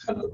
Hello,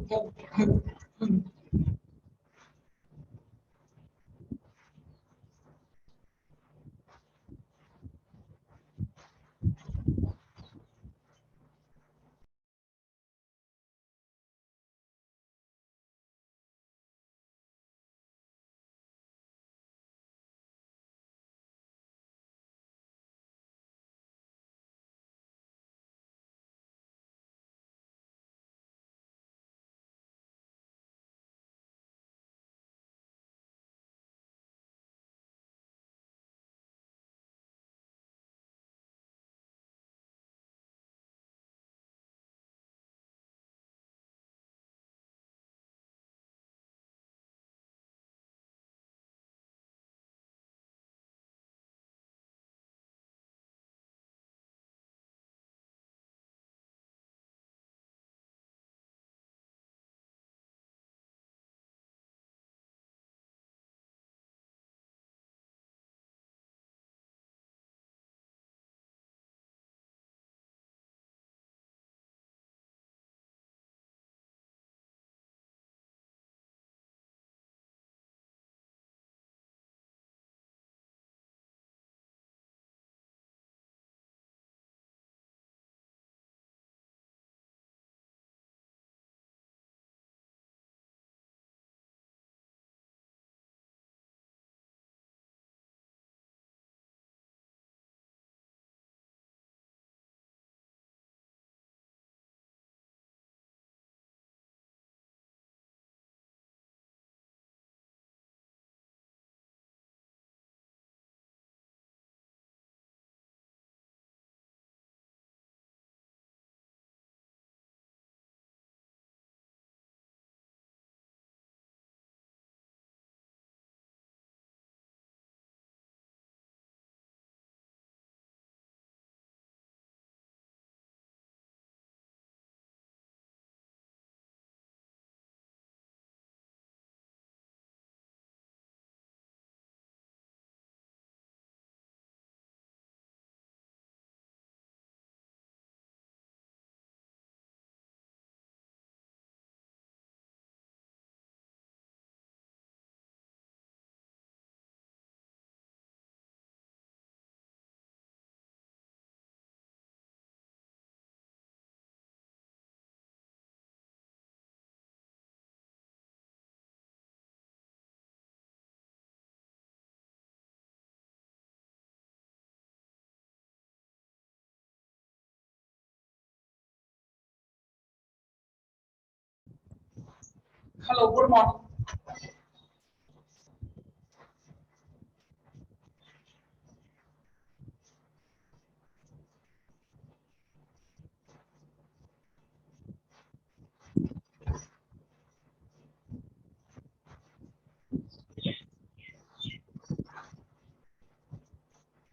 good morning.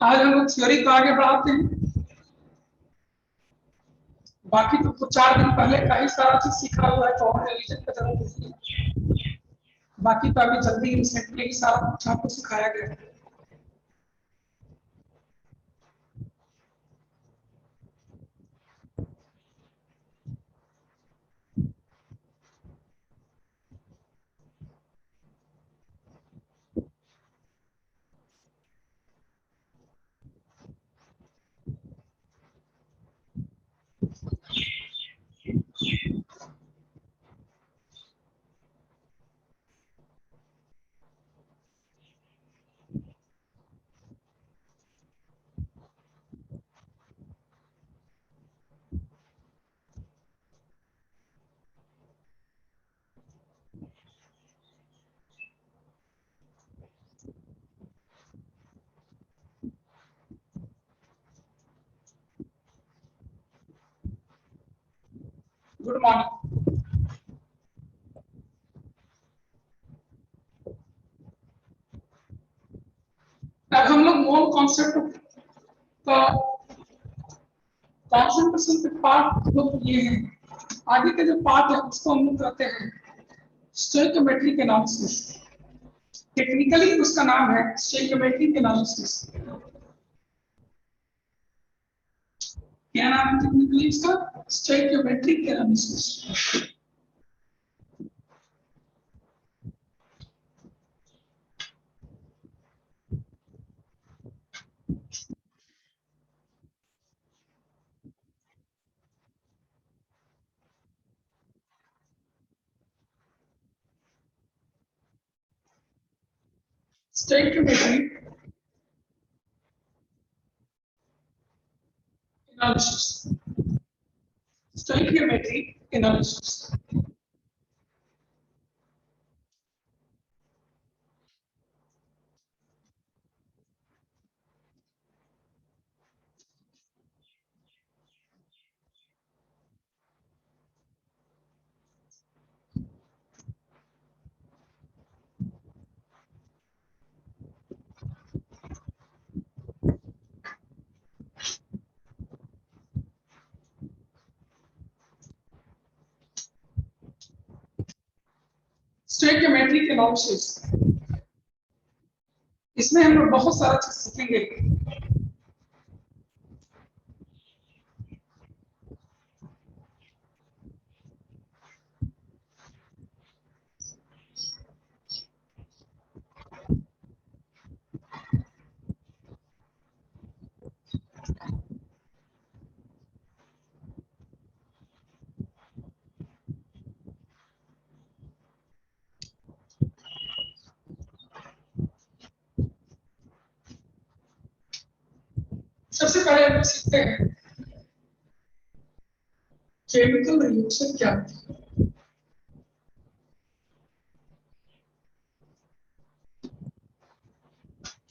आज हम लोग थ्योरी को आगे बढ़ाते हैं। बाकी तो 4 दिन पहले का ही सारा चीज सीखा हुआ है, तो और रिवीजन का जरूरत नहीं है। बाकी तो अभी जल्दी रिसेंटली ही सारा कुछ आपको सिखाया गया है। Good morning. अब हम लोग मोल कॉन्सेप्ट का कॉन्सेंट्रेशन के पार्ट लोग ये हैं। आगे के जो पार्ट है उसको हम लोग कहते हैं स्टोइकोमेट्रिक एनालिसिस। टेक्निकली उसका नाम है स्टोइकोमेट्रिक एनालिसिस। क्या नाम है टेक्निकली इसका? Stoichiometric analysis. stoichiometry analysis. Stoichiometry analysis. Stoichiometric analysis, इसमें हम लोग बहुत सारा चीज सीखेंगे। सबसे पहले हम सीखते हैं केमिकल रिएक्शन क्या होती है।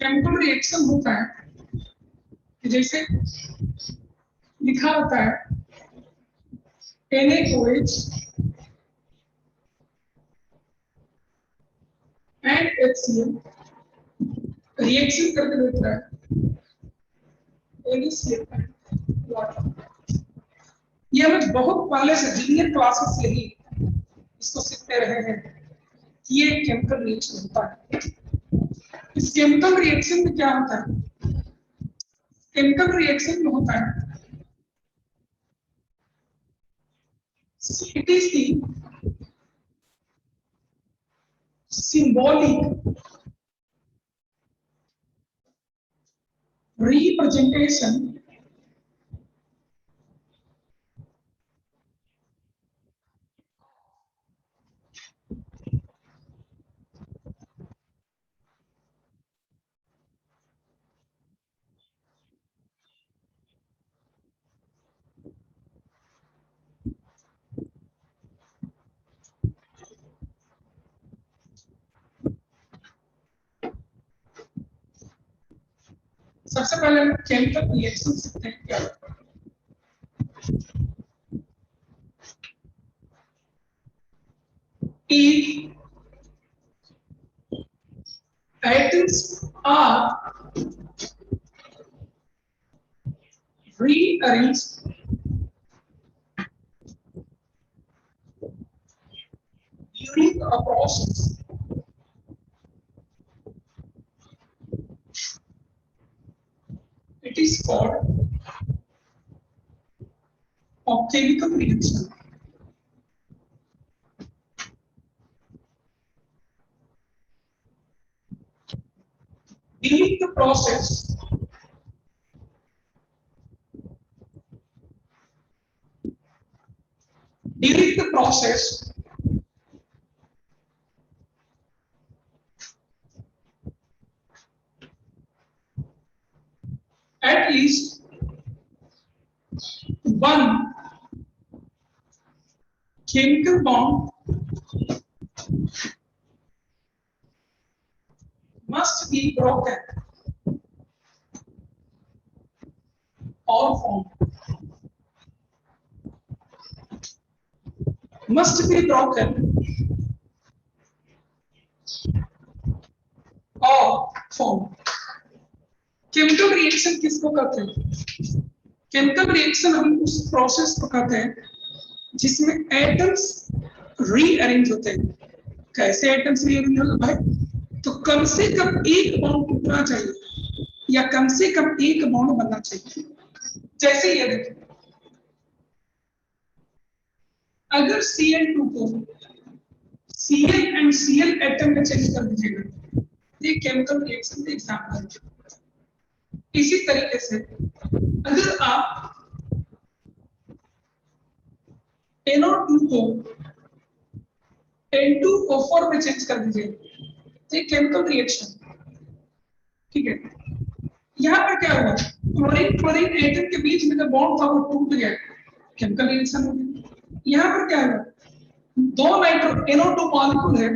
केमिकल रिएक्शन होता है कि जैसे लिखा होता है NaOH and HCl रिएक्शन करके देता है NaCl and वाटर। ये हम बहुत पहले से जूनियर क्लासेस से ही इसको सीखते रहे हैं कि ये केमिकल रिएक्शन होता है। इस केमिकल रिएक्शन में क्या होता है? केमिकल रिएक्शन में होता है it is the symbolic representation सबसे पहले हम केमिकल रिएक्शन सीखते हैं क्या होता है। If atoms are rearranged during a process, it is called a chemical reaction. During the process, at least one chemical bond must be broken or formed. Must be broken or formed. Chemical reaction किसको कहते हैं? Chemical reaction हम उस process को कहते हैं जिसमें atoms rearrange होते हैं। कैसे एटम्स रीअरेंज होते भाई? तो कम से कम एक बॉन्ड टूटना चाहिए या कम से कम एक बॉन्ड बनना चाहिए। जैसे ये देखिए, अगर Cl2 को Cl एंड Cl एटम में चेंज कर दीजिएगा, ये केमिकल रिएक्शन का एग्जांपल है। इसी तरीके से अगर आप NO2 को N2O4 में चेंज कर दीजिए, तो ये केमिकल रिएक्शन। ठीक है, यहाँ पर क्या हुआ, क्लोरीन क्लोरीन एटम के बीच में जो बॉन्ड था वो टूट गया, केमिकल रिएक्शन हो गया। यहाँ पर क्या हुआ, दो नाइट्रो NO2 मॉलिक्यूल है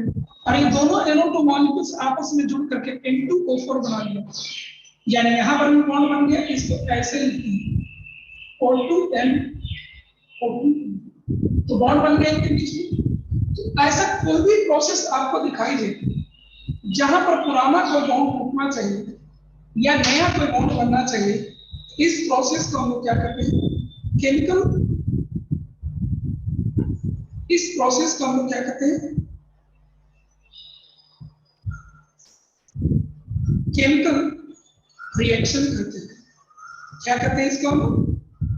और ये दोनों NO2 मॉलिक्यूल्स आपस में जुड़ करके N2O4 बना लिया, यानी यहाँ पर भी बॉन्ड बन गया। इसको ऐसे लिखिए O2N, तो बॉन्ड बन गया इनके बीच में। तो ऐसा कोई भी प्रोसेस आपको दिखाई दे जहां पर पुराना कोई बॉन्ड टूटना चाहिए या नया कोई बॉन्ड बनना चाहिए, इस प्रोसेस को हम लोग क्या करते हैं, केमिकल, इस प्रोसेस को हम लोग क्या कहते हैं, केमिकल रिएक्शन करते हैं। क्या कहते हैं इसको हम लोग,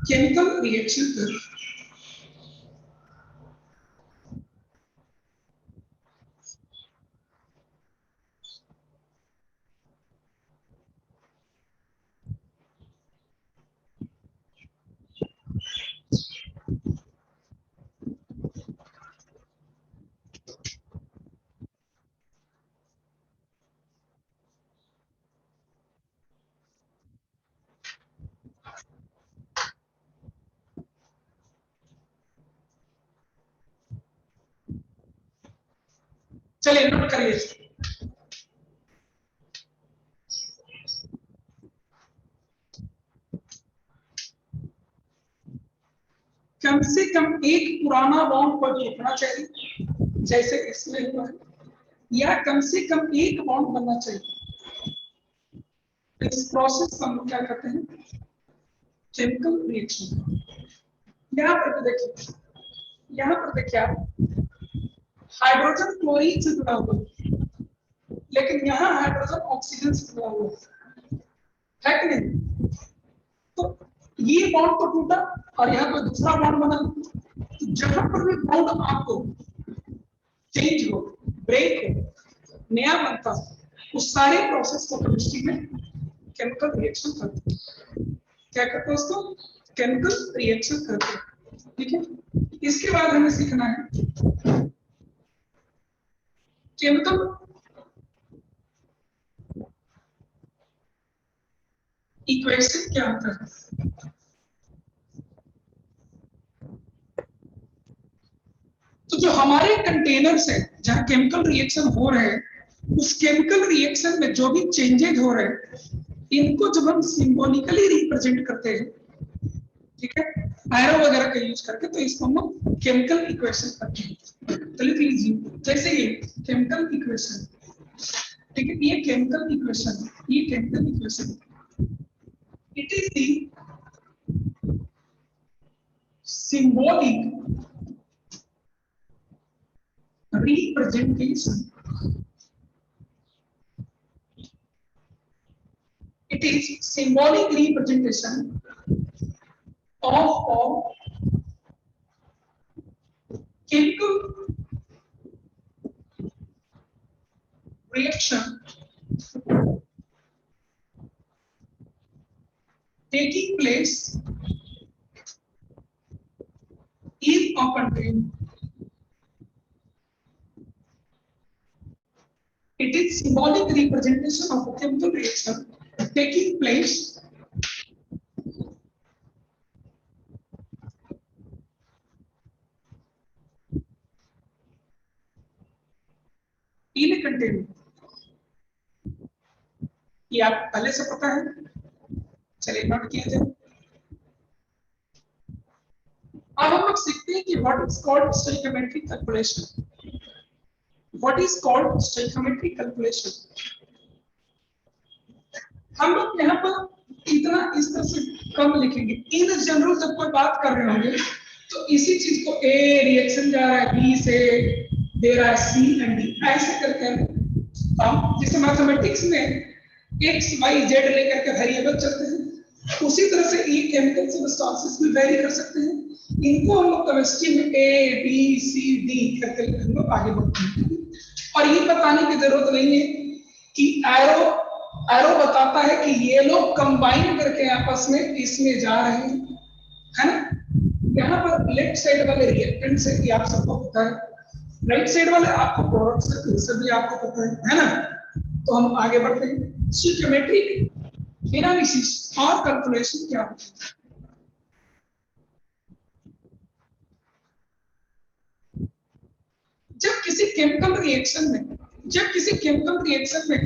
केमिकल रिएक्शन करते हैं। चलिए नोट करिए, कम से कम एक पुराना बॉन्ड पर टूटना चाहिए जैसे इसमें हुआ है, या कम से कम एक बॉन्ड बनना चाहिए। इस प्रोसेस को हम लोग क्या कहते हैं, केमिकल रिएक्शन। यहाँ पर देखिए, यहाँ पर देखिए आप, हाइड्रोजन क्लोरीन से जुड़ा हुआ है, लेकिन यहाँ हाइड्रोजन ऑक्सीजन से जुड़ा हुआ है कि नहीं, तो ये बॉन्ड तो टूटा और यहाँ पर दूसरा बॉन्ड बना। तो जहां पर भी बॉन्ड आपको चेंज हो, ब्रेक हो, नया बनता हो, उस सारे प्रोसेस को केमिस्ट्री में केमिकल रिएक्शन करते हैं। क्या करते हैं उसको, केमिकल रिएक्शन करते हैं। ठीक है, इसके बाद हमें सीखना है केमिकल इक्वेशन क्या होता है। तो जो हमारे कंटेनर्स है जहां केमिकल रिएक्शन हो रहे हैं, उस केमिकल रिएक्शन में जो भी चेंजेज हो रहे हैं, इनको जब हम सिंबॉलिकली रिप्रेजेंट करते हैं, ठीक है, एरो वगैरह का यूज करके, तो इसको हम लोग केमिकल इक्वेशन करते हैं। तो लिख लीजिए, जैसे ये केमिकल इक्वेशन, ठीक है, ये केमिकल इक्वेशन, ये chemical equation, it is the symbolic representation, it is symbolic representation of chemical reaction taking place in a container. It is symbolic representation of a chemical reaction taking place in a container. ये आप पहले से पता है, चलिए note किया जाए। अब हम लोग सीखते हैं कि what is called stoichiometric calculation. What is called stoichiometric calculation. हम लोग यहाँ पर इतना इस तरह से कम लिखेंगे। इन जनरल जब कोई बात कर रहे होंगे तो इसी चीज को ए रिएक्शन जा रहा है बी से, दे रहा है सी एंड डी, ऐसे करके हम जैसे मैथमेटिक्स में एक्स वाई जेड लेकर के वेरिएबल चलते हैं, उसी तरह से ये केमिकल सबस्टेंसेस भी वेरी कर सकते हैं। इनको हम लोग केमिस्ट्री में ए बी सी डी करके हम लोग आगे बढ़ते हैं। और ये बताने की जरूरत नहीं है कि एरो बताता है कि ये लोग कंबाइन करके आपस में इसमें जा रहे हैं, है ना। यहाँ पर लेफ्ट साइड वाले रिएक्टेंट से कि आप सबको पता है, राइट साइड वाले आपको प्रोडक्ट से भी आपको पता है ना। तो हम आगे बढ़ते हैं। स्टोइकियोमेट्रिक एनालिसिस और कैलकुलेशन क्या होता है? जब किसी केमिकल रिएक्शन में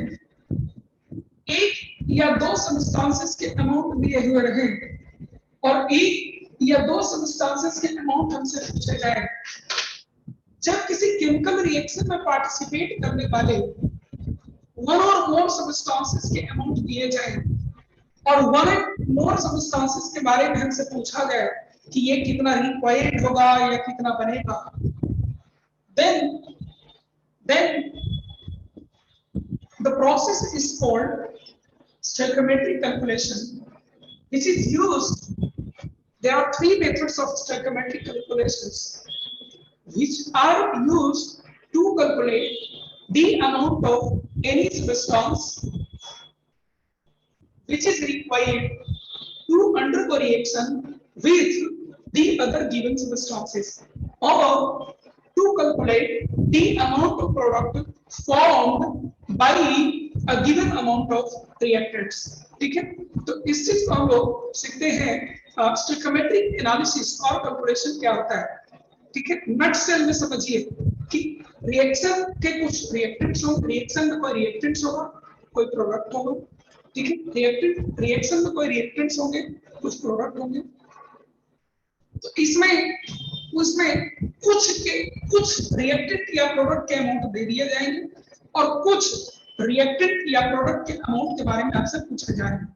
एक या दो सब्सटेंसेस के अमाउंट दिए हुए रहे और एक या दो सब्सटेंसेस के अमाउंट हमसे पूछे जाए, जब किसी केमिकल रिएक्शन में पार्टिसिपेट करने वाले वन और मोर सब्सटेंसेस के अमाउंट दिए जाए और वन एंड मोर सब्सटेंसेस के बारे में हमसे पूछा गया कि ये कितना रिक्वायर्ड होगा या कितना बनेगा, then the process is called stoichiometric calculation, which is used. There are three methods of stoichiometric calculations which are used to calculate the amount of any substance which is required to undergo reaction with the other given substances, or to calculate the amount of product formed by a given amount of reactants. ठीक है, तो इस चीज को हम लोग सीखते हैं स्टोइकियोमेट्रिक एनालिसिस और कैलकुलेशन क्या होता है। ठीक है, नट सेल में समझिए कि रिएक्शन के कुछ रिएक्टेंट्स होंगे, रिएक्शन में कोई रिएक्टेंट्स होगा, कोई प्रोडक्ट होगा। ठीक है, रिएक्शन में कोई रिएक्टेंट्स होंगे, कुछ प्रोडक्ट होंगे। तो इसमें उसमें कुछ रिएक्टेंट या प्रोडक्ट के अमाउंट दे दिए जाएंगे और कुछ रिएक्टेंट या प्रोडक्ट के अमाउंट के बारे में आपसे पूछा जाएगा।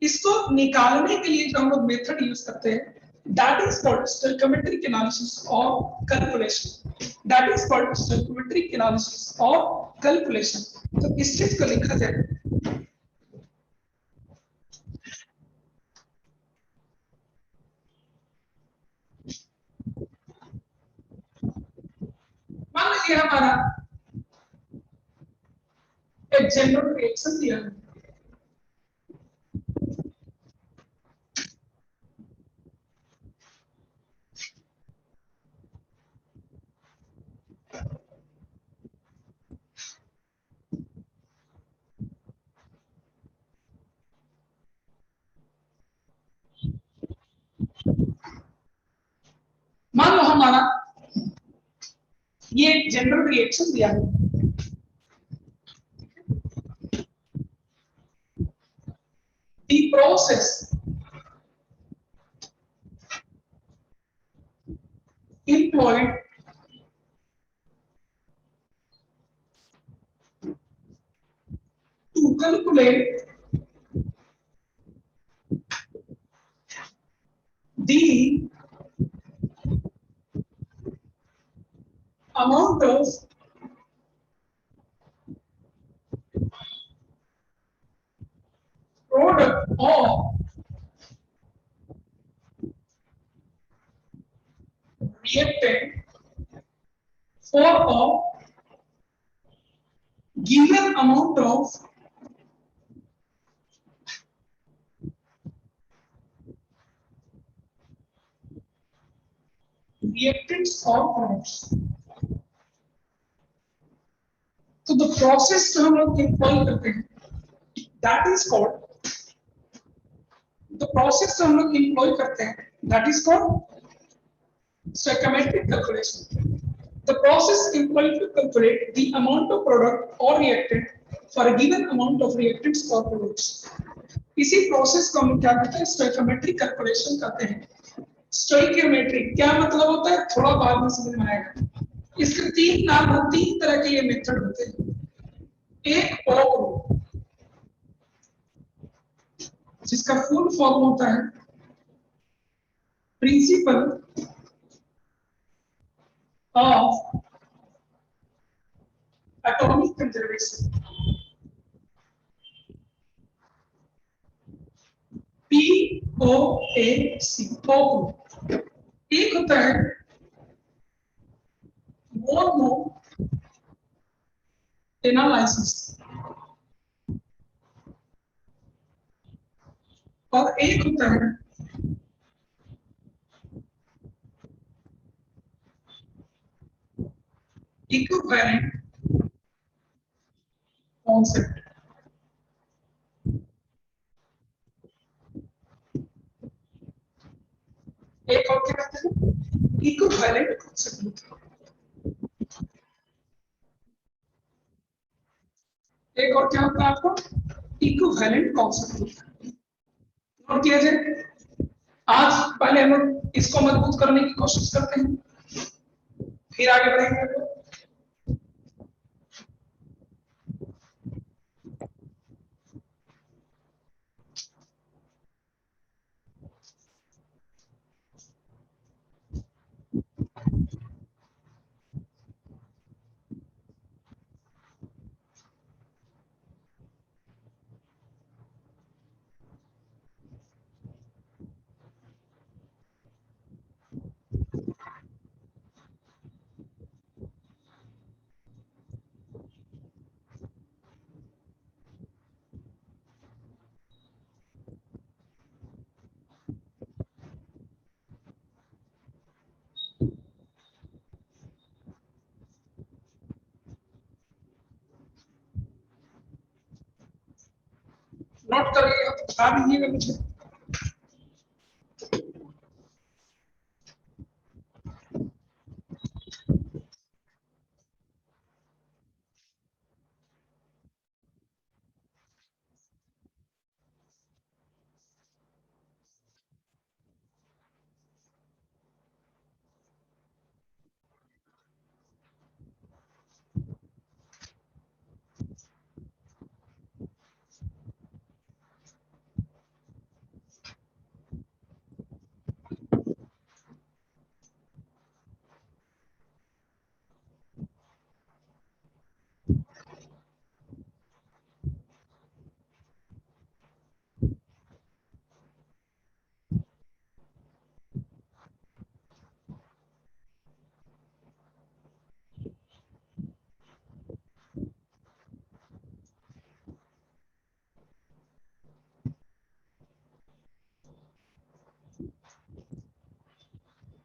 इसको निकालने के लिए जो हम लोग मेथड यूज करते हैं, that is called stoichiometric analysis और calculation. That is called stoichiometric analysis और कैलकुलेशन। तो इस चीज को लिखा जाए, मान लीजिए हमारा एक जनरल रिएक्शन दिया है, मान लो हमारा ये एक जनरल रिएक्शन दिया है। The process employed to calculate the amount of product of reactant for a given amount of reactants or products। तो the process जो हम लोग employ करते हैं, that is called the process जो हम लोग employ करते हैं, that is called stoichiometric calculation। The process employed to calculate the amount of product or reactant for a given amount of reactants or products। इसी process को हम क्या कहते हैं, स्टोइकियोमेट्रिक कैलकुलेशन कहते हैं। स्टोइकियोमेट्रिक क्या मतलब होता है, थोड़ा बाद में समझ में आएगा। इसके तीन नाम, तीन तरह के ये मेथड होते हैं। एक ओक, जिसका फुल फॉर्म होता है principal of atomic conservation, POAC। एक होता है मोनो एनालिसिस और एक होता है इक्विवेलेंट कॉन्सेप्ट। एक और क्या कहते हैं, इक्विवेलेंट कॉन्सेप्ट। एक और क्या होता है आपको, इक्विवेलेंट कॉन्सेप्ट। नोट किया जाए। आज पहले हम लोग इसको मजबूत करने की कोशिश करते हैं, फिर आगे बढ़ेंगे। नोट कर लिया तो बता दीजिएगा मुझे।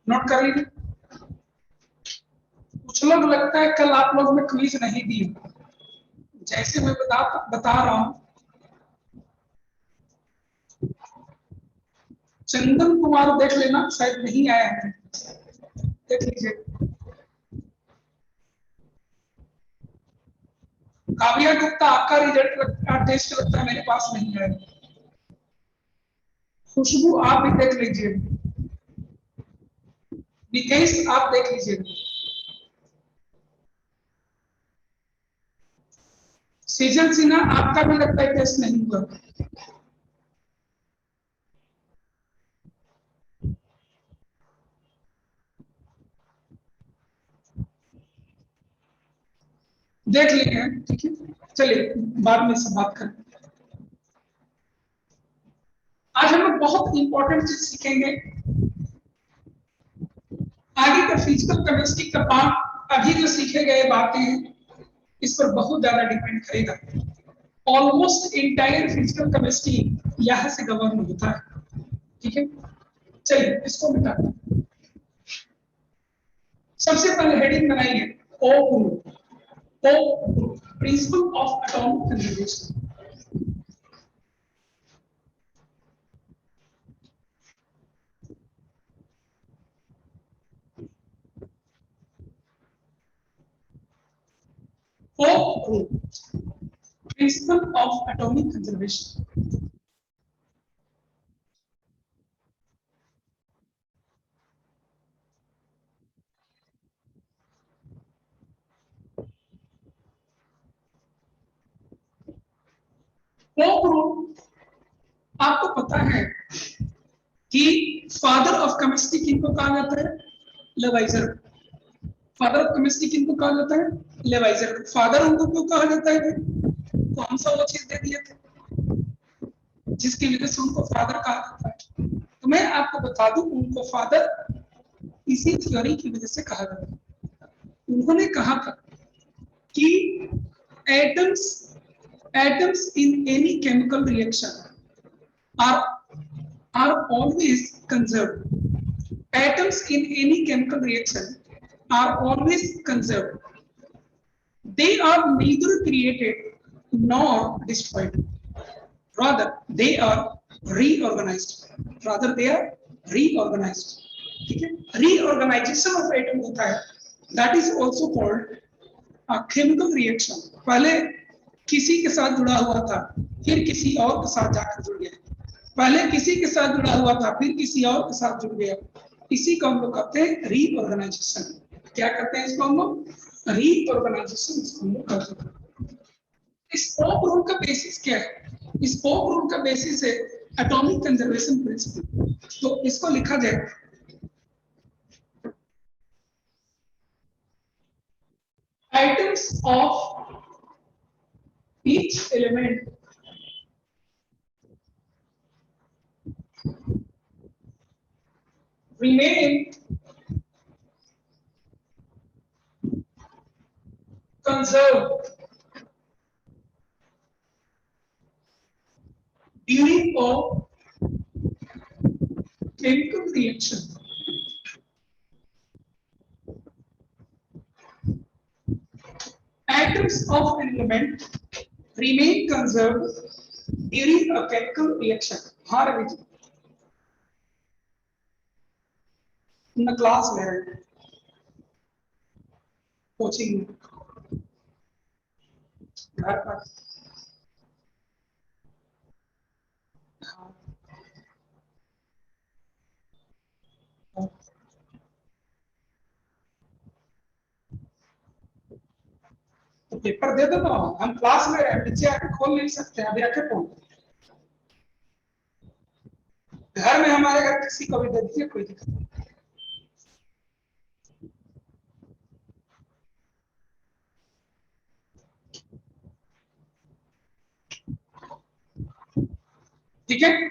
नोट कर लीजिए। कुछ लोग लगता है कल आप लोग में क्विज नहीं दी, जैसे मैं बता रहा हूं। चंदन कुमार देख लेना, शायद नहीं आया है, देख लीजिए। काव्या गुप्ता, आपका रिजल्ट टेस्ट लगता है मेरे पास नहीं है। खुशबू आप भी देख लीजिए, नितेश आप देख लीजिए, सीजन सिन्हा आपका भी लगता है टेस्ट नहीं हुआ। देख लिए हैं, ठीक है, चलिए बाद में से बात करें। आज हम लोग बहुत इंपॉर्टेंट चीज सीखेंगे। आगे का फिजिकल केमिस्ट्री का पार्ट, अभी जो सीखे गए बातें हैं इस पर बहुत ज्यादा डिपेंड करेगा। ऑलमोस्ट इंटायर फिजिकल केमिस्ट्री यहां से गवर्न होता है, ठीक है। चलिए इसको मिटाते हैं। सबसे पहले हेडिंग बनाइए, O group. O group, principle of atomic conservation. O group, principle of atomic conservation. O group, आपको पता है कि फादर ऑफ केमिस्ट्री किनको कहा जाता है, लेवाइजर। फादर ऑफ केमिस्ट्री किनको कहा जाता है, लेवाइजर। फादर उनको क्यों कहा जाता है, कौन सा वो चीज दे दिए थे जिसकी वजह से उनको फादर कहा जाता है। तो मैं आपको बता दूं, उनको फादर इसी थ्योरी की वजह से कहा जाता है। उन्होंने कहा था कि atoms in any chemical reaction are always conserved. Atoms in any chemical reaction are always conserved. They are neither created nor destroyed. Rather, they are reorganized. ठीक है, रीऑर्गेनाइजेशन ऑफ एटम होता है, that is also called chemical reaction. पहले किसी के साथ जुड़ा हुआ था, फिर किसी और के साथ जाकर जुड़ गया, पहले किसी के साथ जुड़ा हुआ था, फिर किसी और के साथ जुड़ गया, इसी को हम लोग कहते हैं रीऑर्गेनाइजेशन। क्या कहते हैं इसको हम लोग? रीऑर्गेनाइजेशन इसको हम लोग कहते हैं। स्पोक रूल का बेसिस क्या है? स्पोक रूल का बेसिस है एटॉमिक कंजर्वेशन प्रिंसिपल। तो इसको लिखा जाए atoms of each element remain conserved during a chemical reaction. Atoms of an element remain conserved during a chemical reaction. Her Vidhi in class में coaching घर पर तो पेपर दे दो ना, हम क्लास में नीचे आके खोल नहीं सकते, अभी रखे फोन घर में, हमारे घर किसी को भी दे दीजिए, कोई दिक्कत नहीं। ठीक है,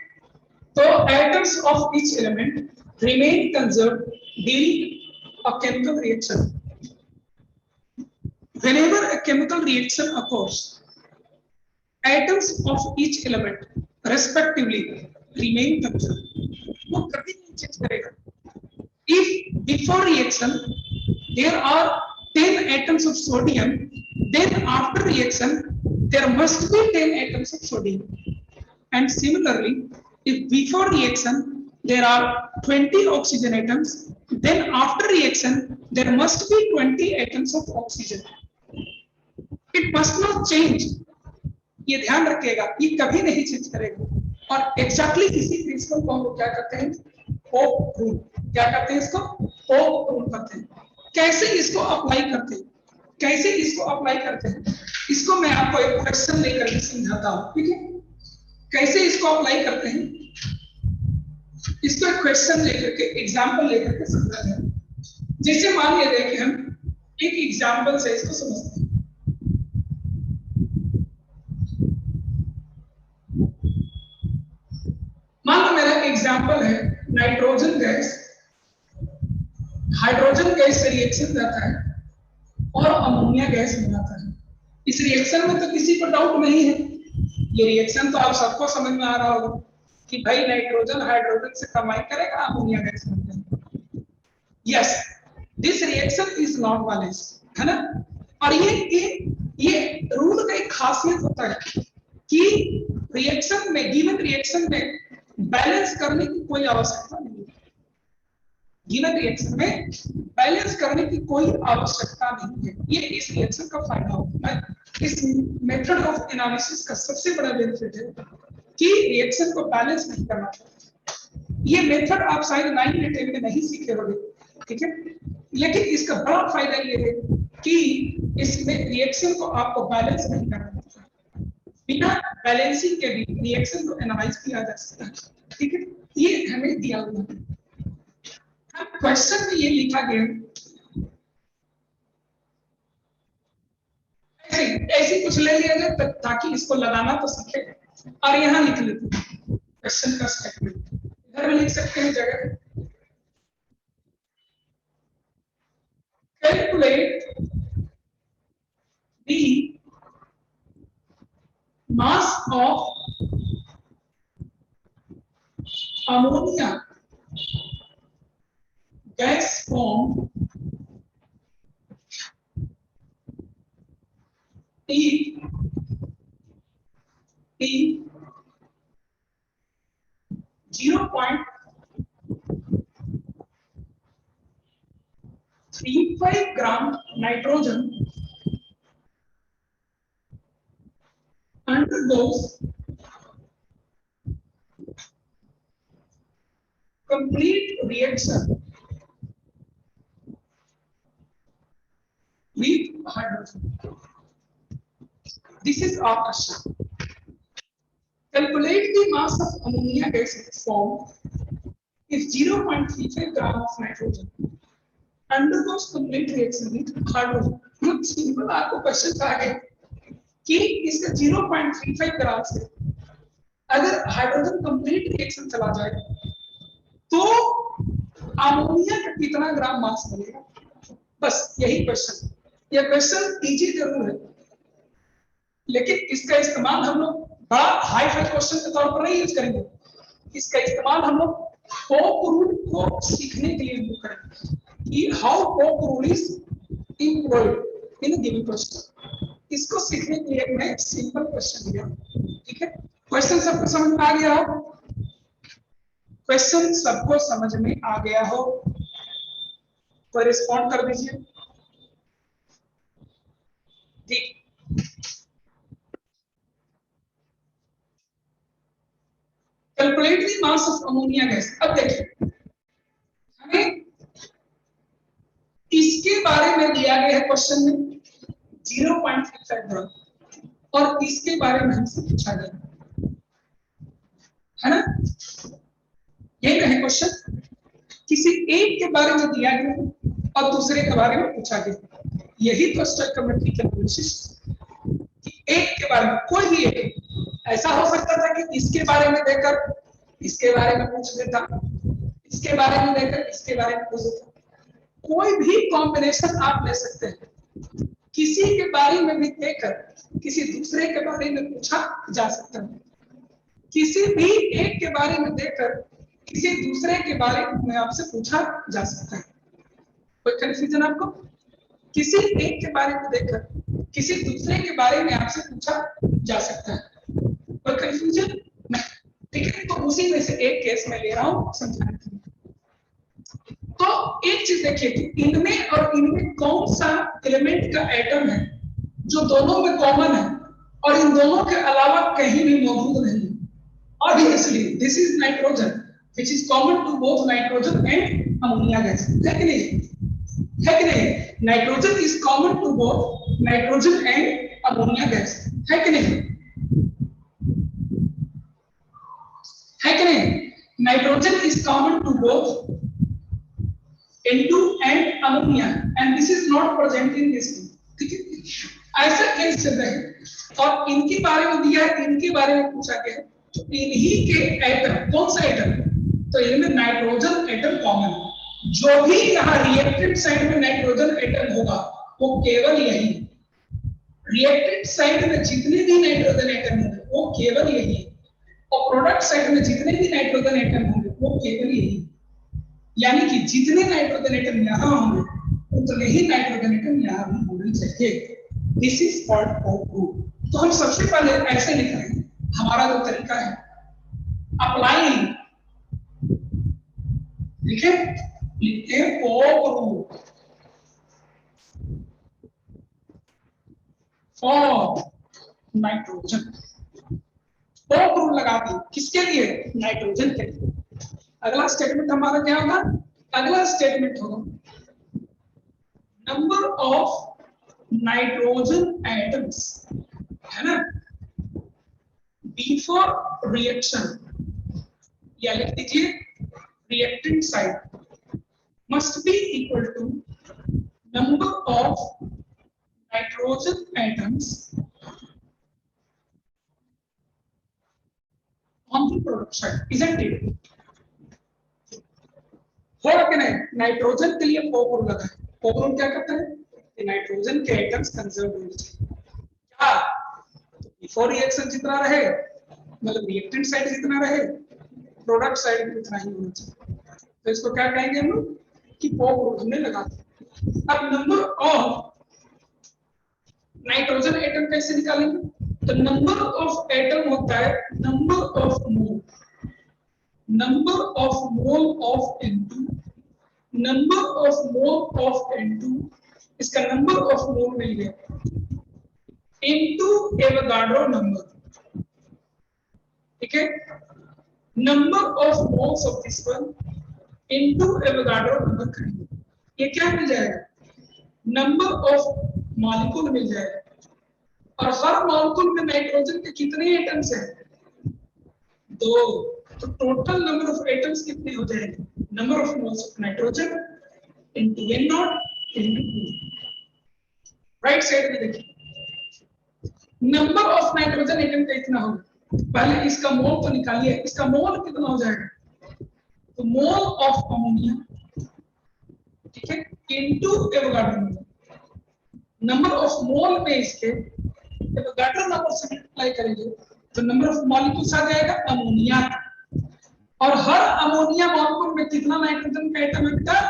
तो atoms of each element remain conserved during a chemical reaction. Whenever a chemical reaction occurs, atoms of each element respectively remain conserved. वो कभी नहीं चेंज करेगा। If before reaction there are 10 atoms of sodium, then after reaction there must be 10 atoms of sodium. And similarly, if before reaction there are 20 oxygen atoms, then after reaction there must be 20 atoms of oxygen. It must not change. ये ध्यान रखिएगा, ये कभी नहीं change करेगा। और exactly इसी principal को हम लोग क्या करते हैं? Pope rule. क्या करते हैं इसको? पोप रूल करते हैं। कैसे इसको अप्लाई करते हैं? कैसे इसको अप्लाई करते हैं? इसको मैं आपको एक क्वेश्चन लेकर के समझाता हूँ, ठीक है? कैसे इसको अप्लाई करते हैं, इसको एक क्वेश्चन लेकर के, एग्जाम्पल लेकर के समझाते हैं। जैसे मान लिया कि हम एक एग्जाम्पल से इसको समझते हैं। मान लो मेरा एग्जाम्पल है नाइट्रोजन गैस, हाइड्रोजन गैस से रिएक्शन जाता है और अमोनिया गैस बनाता है। इस रिएक्शन में तो किसी को डाउट नहीं है, ये रिएक्शन तो आप सबको समझ में आ रहा होगा कि भाई नाइट्रोजन हाइड्रोजन से कंबाइन करेगा, अमोनिया गैस बन जाएगा। Yes, this reaction is not balance, है ना? और ये रूल का एक खासियत होता है कि रिएक्शन में, गिवन रिएक्शन में बैलेंस करने की कोई आवश्यकता नहीं है। गिवन रिएक्शन में बैलेंस करने की कोई आवश्यकता नहीं है। ये इस रिएक्शन का फायदा होता है। इस मेथड ऑफ एनालिसिस का सबसे बड़ा बेनिफिट है कि रिएक्शन को बैलेंस नहीं करना चाहिए। ये मेथड आप शायद 9 या 10 में नहीं सीखे होंगे, ठीक है? लेकिन इसका बड़ा फायदा ये है कि इसमें रिएक्शन को आपको बैलेंस नहीं करना चाहिए। बिना बैलेंसिंग के भी रिएक्शन को एनालाइज किया जा सकता है, ठीक है? ये हमें दिया हुआ है। क्वेश्चन में ये लिखा गया, ऐसे कुछ ले लिया जाए ताकि इसको लगाना तो सीखे। और यहाँ लिख लेते हैं क्वेश्चन का स्टेटमेंट, इधर में लिख सकते हैं जगह, calculate the mass of ammonia gas form T 0.001 35 gram nitrogen undergoes complete reaction with hydrogen. This is our question. Calculate the mass of ammonia gas formed if 0.35 gram of nitrogen undergoes complete reaction with hydrogen. बहुत simple आपको question था कि इसका 0.35 ग्राम से अगर hydrogen complete reaction चला जाए तो अमोनिया का कितना ग्राम मास बनेगा, बस यही क्वेश्चन। यह क्वेश्चन इजी जरूर है लेकिन इसका इस्तेमाल हम लोग बड़ा हाई फाई क्वेश्चन के तौर पर नहीं यूज करेंगे। इसका इस्तेमाल हम लोग पोप रूल को सीखने के लिए करेंगे कि how pope rule is employed in given question. इसको सीखने के लिए मैं सिंपल क्वेश्चन दिया, ठीक है। क्वेश्चन सबको समझ में आ गया हो? क्वेश्चन सबको समझ में आ गया हो तो रिस्पॉन्ड कर दीजिए। ठीक, calculate the mass of ammonia gas. अब देखिए हमें इसके बारे में दिया गया है क्वेश्चन में 0.35 ग्राम और इसके बारे में हमसे पूछा गया है ना, ये है क्वेश्चन। किसी एक के बारे में दिया गया और दूसरे के बारे में पूछा गया, यही तो स्टोइकोमेट्रिक एनालिसिस कि एक के बारे में कोई भी एक ऐसा हो सकता था कि इसके बारे में देकर इसके बारे में पूछ लेता, इसके बारे में देकर इसके बारे में पूछ लेता। कोई भी कॉम्बिनेशन आप ले सकते हैं, किसी के बारे में भी देकर किसी दूसरे के बारे में पूछा जा सकता है, किसी भी एक के बारे में देकर किसी दूसरे के बारे में आपसे पूछा जा सकता है। कोई कंफ्यूजन आपको? किसी एक के बारे में देखकर किसी दूसरे के बारे में आपसे पूछा जा सकता है, कोई कंफ्यूजन नहीं, ठीक है। तो उसी में से एक केस मैं ले रहा हूं समझाने के लिए। तो एक चीज देखिए कि इनमें और इनमें कौन सा एलिमेंट का एटम है जो दोनों में कॉमन है और इन दोनों के अलावा कहीं भी मौजूद नहीं है। Obviously, this is nitrogen, which is common to both nitrogen and ammonia gas. है कि नहीं? है कि नहीं? Nitrogen is common to both nitrogen and ammonia gas. है कि नहीं? है कि नहीं? Nitrogen is common to both N2 and ammonia, and this is not present in this one. ठीक है? ऐसा केस चल रहा है और इनके बारे में दिया है, इनके बारे में पूछा गया है। तो इन्हीं के एटम, कौन सा एटम? तो इनमें नाइट्रोजन एटम कॉमन है। जो भी यहाँ रिएक्टेंट साइड में नाइट्रोजन एटम होगा वो केवल यही, रिएक्टेंट साइड में जितने भी नाइट्रोजन एटम होंगे वो केवल यही, और प्रोडक्ट साइड में जितने भी नाइट्रोजन एटम होंगे वो केवल यही। यानी कि जितने नाइट्रोजन एटम यहाँ होंगे उतने ही नाइट्रोजन एटम यहाँ भी होने चाहिए। This is called pope rule. तो हम सबसे पहले ऐसे लिख रहे हैं, हमारा जो तरीका है अप्लाइंग, लिखे pope rule for nitrogen. Pope rule लगा दी किसके लिए? नाइट्रोजन के लिए। अगला स्टेटमेंट हमारा क्या होगा? अगला स्टेटमेंट होगा नंबर ऑफ नाइट्रोजन एटम्स, है ना, बिफोर रिएक्शन, या लिख दीजिए reactant side must be equal to number of nitrogen atoms on the product side, isn't it? होगा कि नहीं? नाइट्रोजन के लिए पोप रूल लगा है। पोप रूल क्या कहता है कि नाइट्रोजन के एटम्स कंजर्व होने चाहिए। क्या? बिफोर रिएक्शन जितना रहे, मतलब रिएक्टेंट साइड जितना रहे, प्रोडक्ट साइड भी उतना ही होना चाहिए। तो इसको क्या कहेंगे हम लोग कि पोप रूल हमने लगा दिया। अब नंबर ऑफ नाइट्रोजन एटम कैसे निकालेंगे? तो नंबर ऑफ एटम होता है number of mole, number of mole of N2 number of mole of N2, इसका नंबर ऑफ मोल मिल गया इनटू एवोगाड्रो नंबर, ठीक है, number of moles of this one into Avogadro number करेंगे, ये क्या मिल जाएगा, नंबर ऑफ मॉलिक्यूल मिल जाएगा, और हर मॉलिक्यूल में नाइट्रोजन के कितने एटम्स हैं, 2, तो टोटल नंबर ऑफ एटम्स कितने हो जाएंगे, number of moles of nitrogen into N not into 2। Right side में देखिए नंबर ऑफ नाइट्रोजन एटम का इतना होगा, पहले इसका मोल तो निकालिए, इसका मोल कितना हो जाएगा, तो मोल ऑफ अमोनिया, ठीक है, इनटू एवोगाड्रो नंबर ऑफ मोल में इसके एवोगाड्रो नंबर से मल्टीप्लाई करेंगे तो नंबर ऑफ मॉलिक्यूल्स आ जाएगा अमोनिया, और हर अमोनिया मॉलिक्यूल में कितना नाइट्रोजन का एटम है बेटा,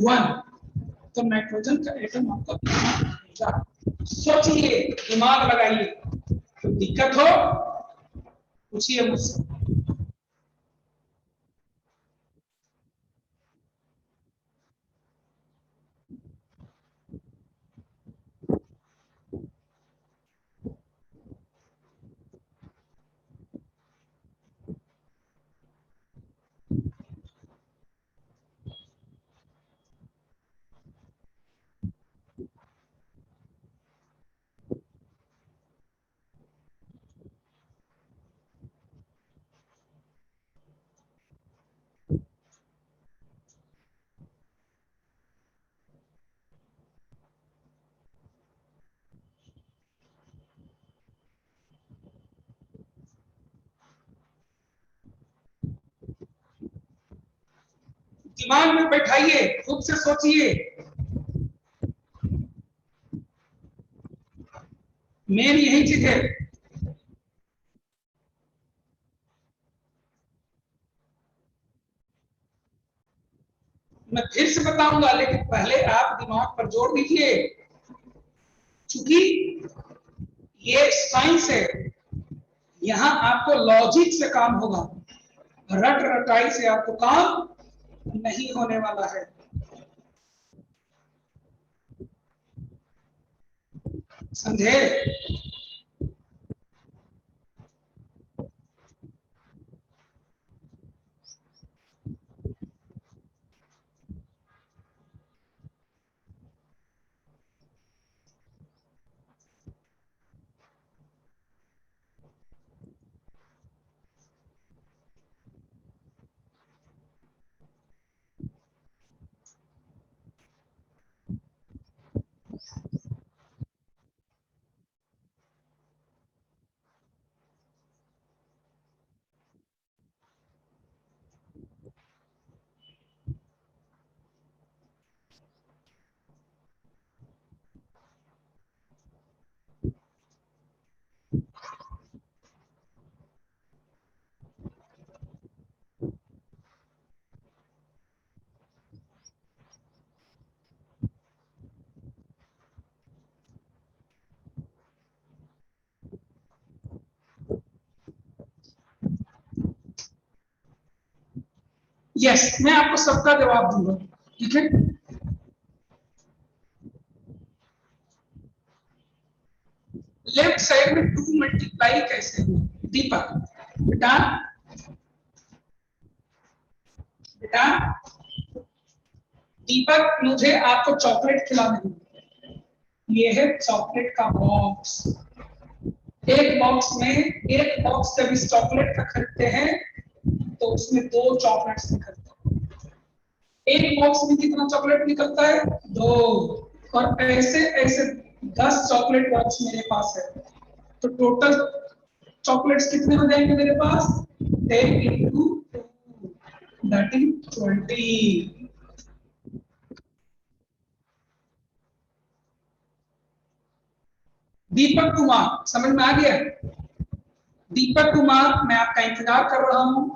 1, तो नाइट्रोजन का एटम आपको मिलेगा। सोचिए, दिमाग लगाइए, तो दिक्कत हो पूछिए मुझसे। दिमाग में बैठाइए, खुद से सोचिए, मेन यही चीज है। मैं फिर से बताऊंगा, लेकिन पहले आप दिमाग पर जोर दीजिए, क्योंकि ये साइंस है, यहां आपको लॉजिक से काम होगा, रट रटाई से आपको काम नहीं होने वाला है। समझे? यस, मैं आपको सबका जवाब दूंगा, ठीक है। लेफ्ट साइड में 2 मल्टीप्लाई कैसे हुआ, दीपक बेटा, बेटा दीपक, मुझे आपको चॉकलेट खिलाने दूंगा, ये है चॉकलेट का बॉक्स, एक बॉक्स में, एक बॉक्स जब इस चॉकलेट का खरीदते हैं तो उसमें 2 चॉकलेट्स निकलते हैं, एक बॉक्स में कितना चॉकलेट निकलता है, 2, और ऐसे ऐसे 10 चॉकलेट बॉक्स मेरे पास है, तो टोटल चॉकलेट्स कितने हो जाएंगे मेरे पास, 10 into 2 that is 20। Deepak Kumar, समझ में आ गया? दीपक कुमार, मैं आपका इंतजार कर रहा हूं।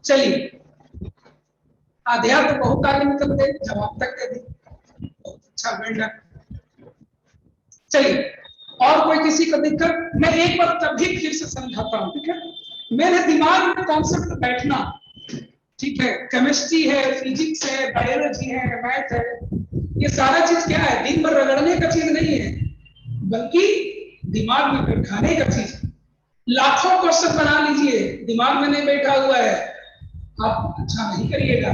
चलिए, आधे तो बहुत आगे निकल गए, जवाब तक दे दी, अच्छा बेल्डर। चलिए, और कोई किसी को दिक्कत, मैं एक बार तब भी फिर से समझाता हूं, ठीक है, मेरे दिमाग में कॉन्सेप्ट बैठना, ठीक है, केमिस्ट्री है, फिजिक्स है, बायोलॉजी है, मैथ है, ये सारा चीज क्या है, दिन भर रगड़ने का चीज नहीं है, बल्कि दिमाग में बैठाने का चीज है। लाखों क्वेश्चन बना लीजिए, दिमाग में नहीं बैठा हुआ है, आप अच्छा नहीं करिएगा।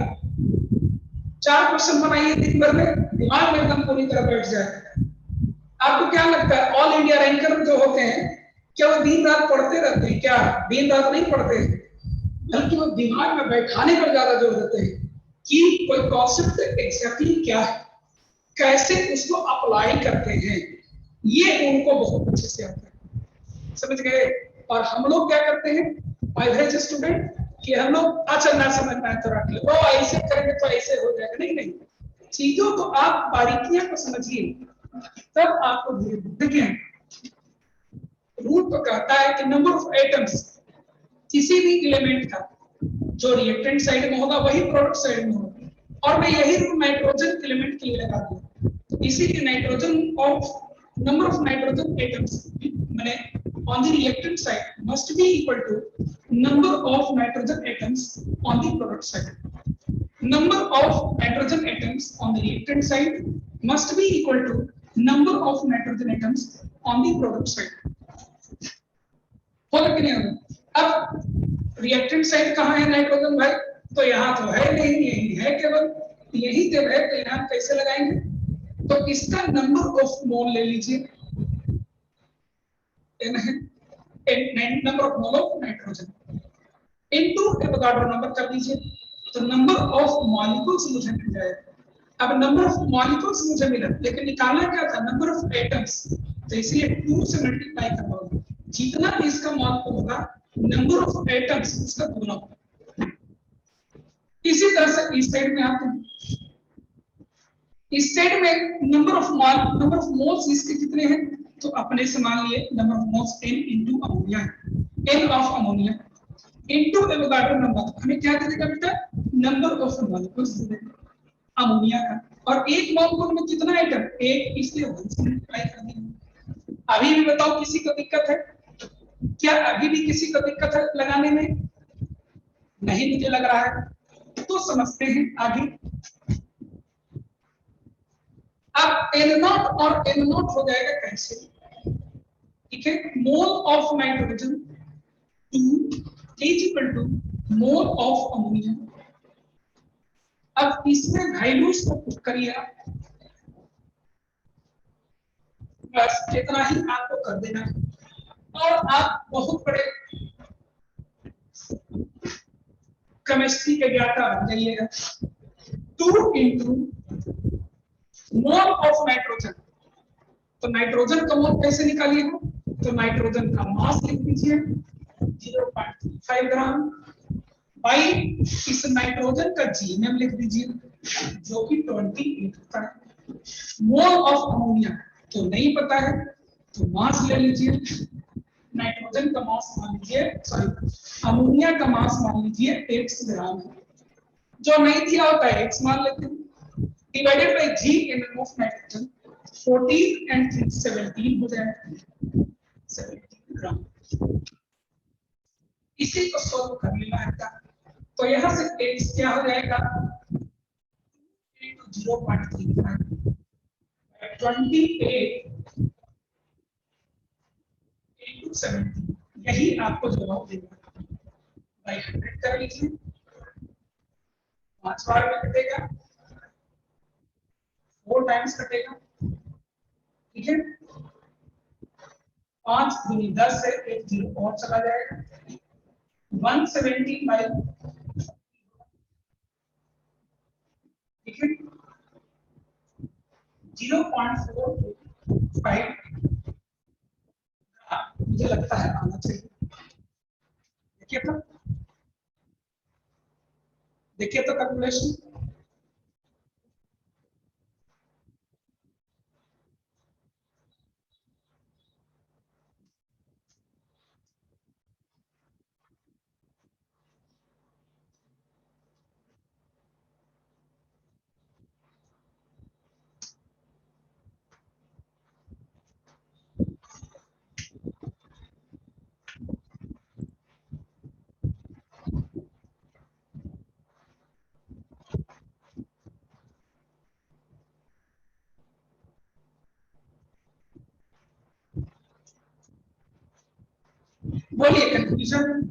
4 क्वेश्चन बनाइए दिन भर में, दिमाग में एकदम पूरी तरह बैठ जाए। आपको क्या लगता है ऑल इंडिया रैंकर जो होते हैं, क्या वो दिन रात पढ़ते रहते हैं? क्या दिन रात नहीं पढ़ते, बल्कि वो दिमाग में बैठाने पर ज्यादा जोर देते हैं कि कोई कॉन्सेप्ट एग्जैक्टली क्या है, कैसे उसको अप्लाई करते हैं, ये उनको बहुत अच्छे से आता है। समझ गए? और हम लोग क्या करते हैं, एवरेज स्टूडेंट, कि हम लोग अच्छा ना समझ में तो रख लो, ऐसे करेंगे तो ऐसे हो जाएगा। नहीं नहीं, चीजों को आप बारीकियां को समझिए, तब आपको देखिए रूल तो कहता है कि नंबर ऑफ एटम्स किसी भी एलिमेंट का जो रिएक्टेंट साइड में होगा वही प्रोडक्ट साइड में होगा, और मैं यही रूल नाइट्रोजन एलिमेंट के लिए लगा दिया। इसीलिए nitrogen of number of nitrogen atoms मैंने on the reactant side must be equal to number of nitrogen atoms on the product side. Number of nitrogen atoms on the reactant side must be equal to number of nitrogen atoms on the product side. होगा कि नहीं होगा? अब reactant side कहाँ है nitrogen भाई? तो यहाँ तो है नहीं, यही है केवल, यही जब है तो यहाँ कैसे लगाएंगे? तो इसका नंबर ऑफ मोल ले लीजिए, number of mole of nitrogen into Avogadro number कर दीजिए, तो नंबर ऑफ मॉलिक्यूल्स मुझे मिल जाएगा। अब नंबर ऑफ मॉलिक्यूल्स मुझे मिला, लेकिन निकालना क्या था, नंबर ऑफ एटम्स, तो इसलिए 2 से मल्टीप्लाई करना होगा, जितना इसका मॉलिक्यूल होगा नंबर ऑफ एटम्स उसका गुना होगा। इसी तरह से इस साइड में आते हैं, इस साइड में नंबर ऑफ मोल्स इसके कितने हैं, तो अपने से मान लिए number of moles n into ammonia, n of ammonia into Avogadro number, हमें क्या दे देगा बेटा, नंबर ऑफ मॉलिक्यूल्स दे देगा अमोनिया का, और एक मॉलिक्यूल में कितना एटम, एक, इसलिए 1 से मल्टीप्लाई कर दिया। अभी भी बताओ किसी को दिक्कत है क्या? अभी भी किसी को दिक्कत है लगाने में? नहीं मुझे लग रहा है, तो समझते हैं आगे। अब N नॉट और N नॉट हो जाएगा कैसे, ठीक है, mole of nitrogen 2 is equal to mole of ammonia. अब इसमें वैल्यूज को पुट करिए आप, बस इतना ही आपको कर देना है, और आप बहुत बड़े केमिस्ट्री के ज्ञाता बन जाइएगा। 2 इंटू मोल ऑफ नाइट्रोजन, तो नाइट्रोजन का मोल कैसे निकालिएगा, तो नाइट्रोजन का मास लिख दीजिए 0.35 ग्राम बाई इस नाइट्रोजन का जीएमएम लिख दीजिए जो कि 28 होता है। मोल ऑफ अमोनिया तो नहीं पता है, तो मास ले लीजिए, नाइट्रोजन का मास मान लीजिए, सॉरी अमोनिया का मास मान लीजिए x ग्राम है, जो नहीं दिया होता है x मान लेते हैं, divided by g MM of nitrogen 14 and 3 17 हो जाएगा, 17 ग्राम। इसी को सोल्व कर लेना है, तो यहां से x क्या हो जाएगा, 0.35 28 into 70, यही आपको जवाब देगा। बाई 100 कर लीजिए, 5 बार में कटेगा, 4 टाइम्स कटेगा, ठीक है, 5 दूनी 10 से एक जीरो और चला जाएगा, 170 बाई, ठीक है, 0.45 मुझे लगता है आना चाहिए। देखिए तो कैलकुलेशन, बोलिए कंफ्यूजन,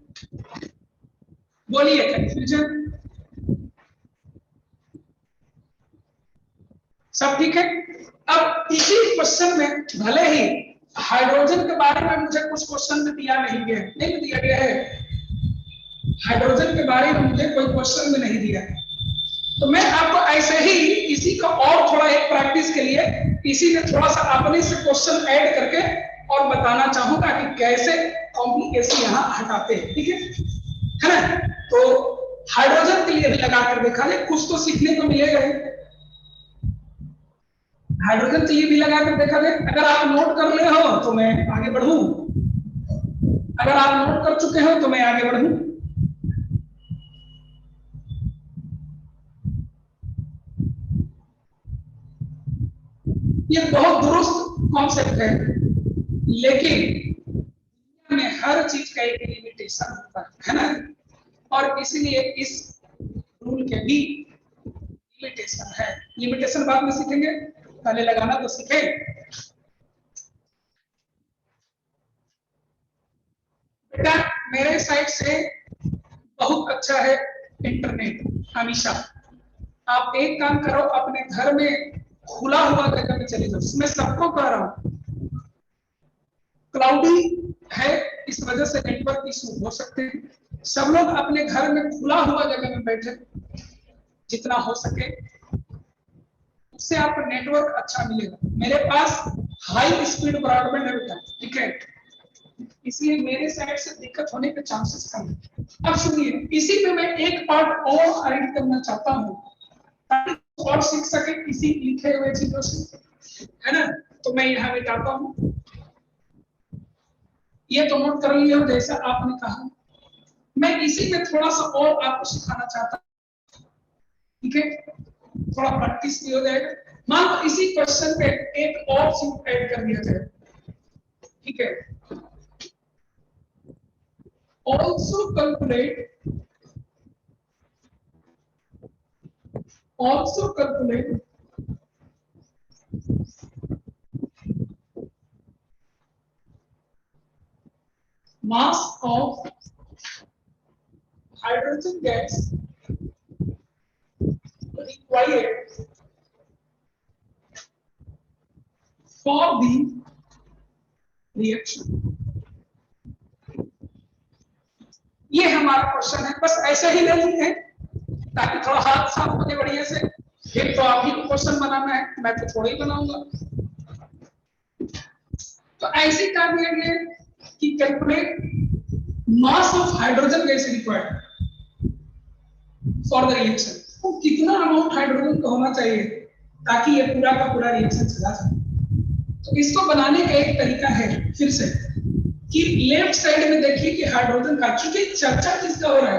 बोलिए कंफ्यूजन, सब ठीक है। अब इसी क्वेश्चन में भले ही हाइड्रोजन के बारे में मुझे कुछ क्वेश्चन में दिया नहीं गया, नहीं दिया गया है, हाइड्रोजन के बारे में मुझे कोई क्वेश्चन में नहीं दिया है, तो मैं आपको ऐसे ही इसी का और थोड़ा एक प्रैक्टिस के लिए इसी में थोड़ा सा अपने से क्वेश्चन ऐड करके और बताना चाहूंगा कि कैसे कॉम्प्लिकेशन यहाँ हटाते हैं, ठीक है ना। तो हाइड्रोजन के लिए भी लगा कर देखा जाए, कुछ तो सीखने को मिलेगा ही। हाइड्रोजन के लिए भी लगा कर देखा जाए, अगर आप नोट कर ले हो तो मैं आगे बढ़ूं, अगर आप नोट कर चुके हो तो मैं आगे बढ़ूं। ये बहुत दुरुस्त कॉन्सेप्ट है, लेकिन में हर चीज का एक लिमिटेशन होता है ना, और इसलिए इस रूल के भी लिमिटेशन है। लिमिटेशन बाद में सीखेंगे, पहले लगाना तो सीखे। बेटा मेरे साइड से बहुत अच्छा है इंटरनेट हमेशा। आप एक काम करो, अपने घर में खुला हुआ जगह में चले जाओ, मैं सबको कह रहा हूं, क्लाउडी है इस वजह से नेटवर्क इशू हो सकते हैं, सब लोग अपने घर में खुला हुआ जगह में बैठे, जितना हो सके उससे आपको नेटवर्क अच्छा मिलेगा। मेरे पास हाई स्पीड ब्रॉडबैंड है बेटा, ठीक है, इसलिए मेरे साइड से दिक्कत होने के चांसेस कम है। अब सुनिए, इसी में मैं एक पार्ट और ऐड करना चाहता हूँ ताकि और सीख सके इसी लिखे हुए चीजों से, है ना। तो मैं यहाँ बताता हूँ, ये तो नोट कर लिया जैसा आपने कहा, मैं इसी में थोड़ा सा और आपको सिखाना चाहता हूँ, ठीक है, थोड़ा प्रैक्टिस भी हो जाएगा। मान लो इसी क्वेश्चन पे एक और चीज ऐड कर दिया जाए, ठीक है, also calculate mass of hydrogen gas required for the reaction। ये हमारा क्वेश्चन है, बस ऐसे ही ले लेते हैं ताकि थोड़ा हाथ साफ होने बढ़िया से। फिर तो आप ही को क्वेश्चन बनाना है, मैं तो थोड़ा ही बनाऊंगा। तो ऐसे क्या दिया गया कि calculate mass of hydrogen gas required for the reaction, तो कितना अमाउंट हाइड्रोजन का होना चाहिए ताकि ये पूरा का पूरा रिएक्शन चला जाए। तो इसको बनाने का एक तरीका है फिर से कि लेफ्ट साइड में देखिए कि हाइड्रोजन का, चूंकि चर्चा किसका हो रहा है,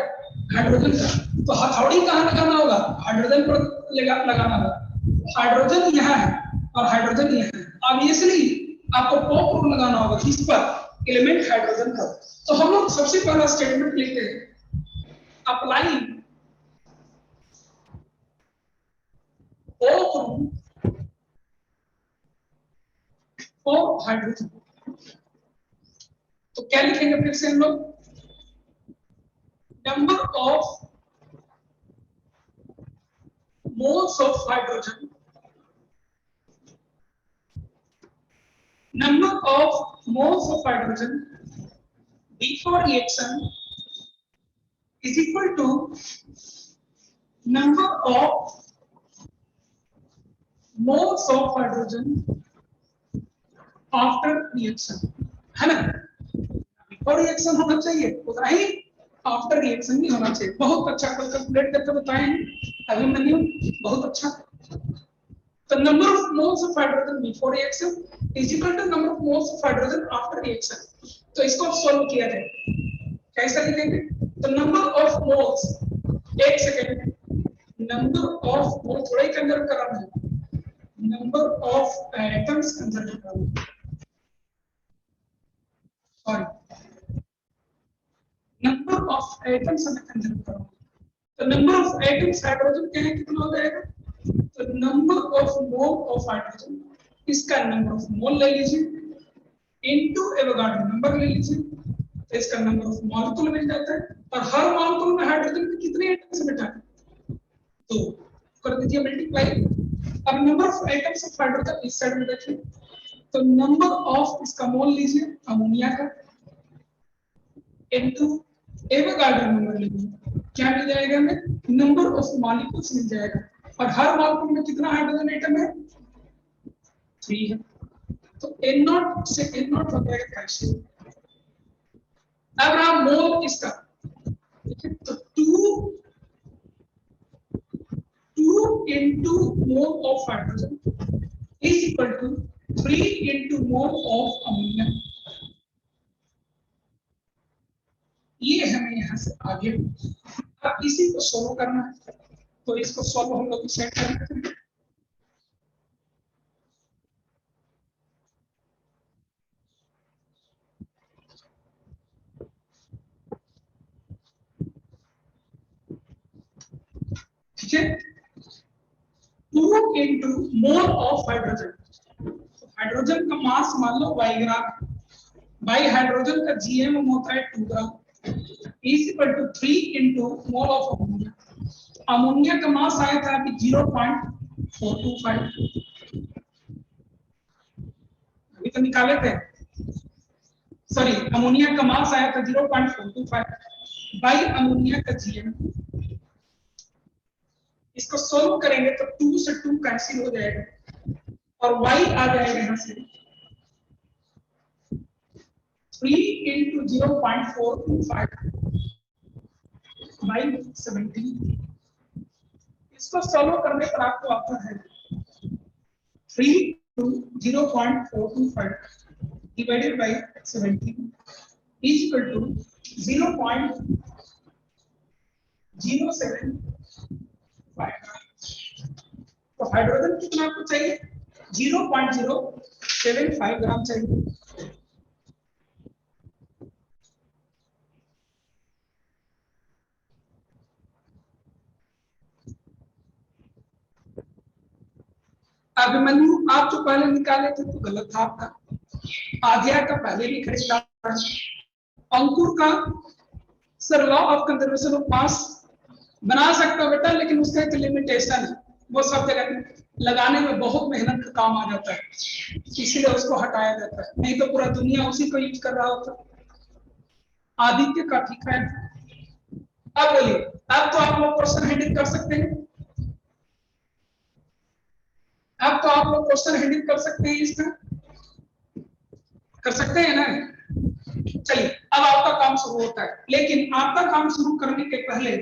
हाइड्रोजन का, तो हथौड़ी कहाँ लगाना होगा, हाइड्रोजन पर लगाना होगा। हाइड्रोजन यहाँ है और हाइड्रोजन यहाँ है, ऑब्वियसली आपको पॉप रूल लगाना होगा किस पर, एलिमेंट हाइड्रोजन पर। तो हम लोग सबसे पहला स्टेटमेंट लिखते हैं, apply pop rule for hydrogen. तो क्या लिखेंगे फिर से हम लोग, number of moles of hydrogen, number of moles of hydrogen before reaction is equal to number of moles of hydrogen after reaction, है ना। before reaction होना चाहिए उतना ही after reaction भी होना चाहिए। बहुत अच्छा कैलकुलेट करके बताएं अभिमन्यु, बहुत अच्छा। The number of moles of hydrogen before reaction is equal to number of moles of hydrogen after reaction। तो इसको सॉल्व किया जाए, कैसे लिखेंगे, तो number of moles, एक सेकेंड, number of मोल थोड़ा ही कंजर्व कराना है, number of atoms कंजर्व कराना है, सॉरी, number of atoms हमें कंजर्व कराना है। तो number of atoms हाइड्रोजन के हैं कितना हो जाएगा, तो number of mole of hydrogen, इसका नंबर ऑफ मोल ले लीजिए इनटू एवोगाड्रो नंबर ले लीजिए, तो इसका नंबर ऑफ मॉलिक्यूल मिल जाता है। और हर मॉलिक्यूल में हाइड्रोजन के कितने एटम्स बेटा? तो कर दीजिए मल्टीप्लाई। अब number of atoms of hydrogen इस साइड में रखिए, तो नंबर ऑफ इसका मोल लीजिए अमोनिया का इनटू एवोगाड्रो नंबर लीजिए, क्या मिल जाएगा हमें? नंबर ऑफ मॉलिक्यूल्स मिल जाएगा। और हर मॉलिक्यूल में कितना हाइड्रोजन एटम है? 3 है। तो N0 से N0 हो जाएगा कैल्शियम। अब रहा मोल इसका, देखिए तो 2 into mole of hydrogen is equal to 3 into mole of ammonia। ये हमें यहाँ से आगे अब इसी को सोल्व करना है, तो इसको सोल्व हम लोग सेट करते हैं। ठीक है, 2 into mole of hydrogen, hydrogen का मास मान लो y ग्राम, बाई हाइड्रोजन का जीएम होता है 2 ग्राम, is equal to 3 into mole of ammonia. Ammonia का मास आया था अभी 0.425, अभी तो निकाले थे, सॉरी अमोनिया का मास आया था 0.425 बाई अमोनिया का जीएम। इसको सोल्व करेंगे तो 2 से 2 कैंसिल हो जाएगा और y आ जाएगा यहाँ से 3 into 0.425 by 17। इसको सॉल्व करने पर आपको आता है 3 to 0.425 divided by 17 is equal to 0.075। तो हाइड्रोजन कितना आपको चाहिए? 0.075 ग्राम चाहिए। अभिमन्यु आप जो पहले निकाले थे तो गलत था आपका, आद्या का पहले भी खरीदा, अंकुर का sir law of conservation of mass बना सकता हो बेटा, लेकिन उसका एक लिमिटेशन है, वो सब जगह लगाने में बहुत मेहनत का काम आ जाता है, इसलिए उसको हटाया जाता है, नहीं तो पूरा दुनिया उसी को यूज कर रहा होता। आदित्य का ठीक है। अब बोलिए, अब तो आप लोग क्वेश्चन हैंडल कर सकते हैं, अब तो आप लोग क्वेश्चन हैंडल कर सकते हैं, इसका कर सकते हैं ना? चलिए अब आपका काम शुरू होता है, लेकिन आपका काम शुरू करने के पहले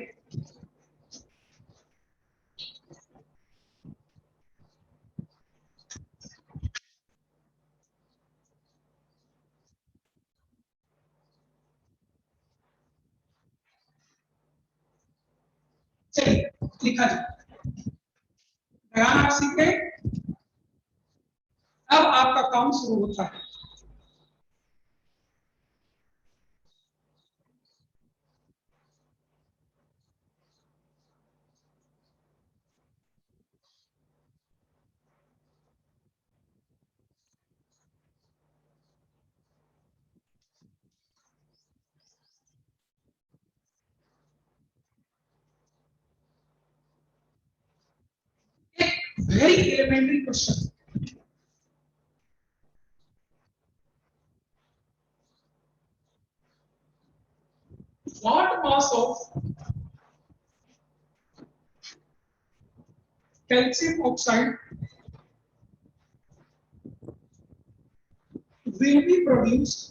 चलिए लिखा जाए, ध्यान आप सीखे, अब आपका काम शुरू होता है। Very elementary question, what mass of calcium oxide will be produced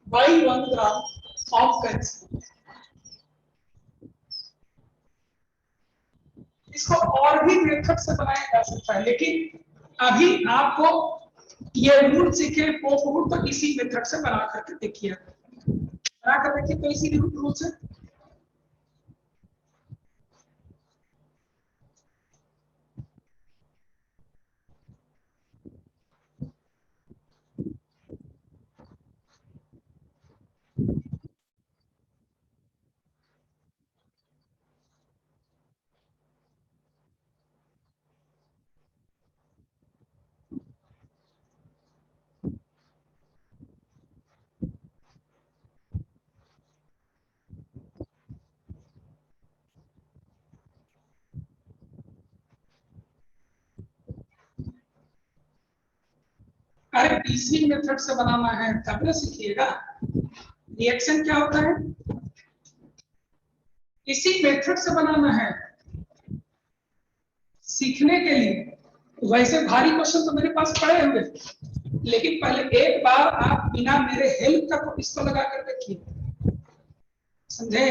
by 1 gram of calcium। इसको और भी मेथड से बनाया जा सकता है, लेकिन अभी आपको ये रूल सीखे रूल तो इसी मेथड से बना करके देखिए, बना कर देखिए तो इसी रूल से। अरे पीसी मेथड से बनाना है तब ना सीखिएगा। रिएक्शन क्या होता है, इसी मेथड से बनाना है सीखने के लिए। वैसे भारी क्वेश्चन तो मेरे पास पड़े हुए, लेकिन पहले एक बार आप बिना मेरे हेल्प का तो इसको लगा कर देखिए, समझे।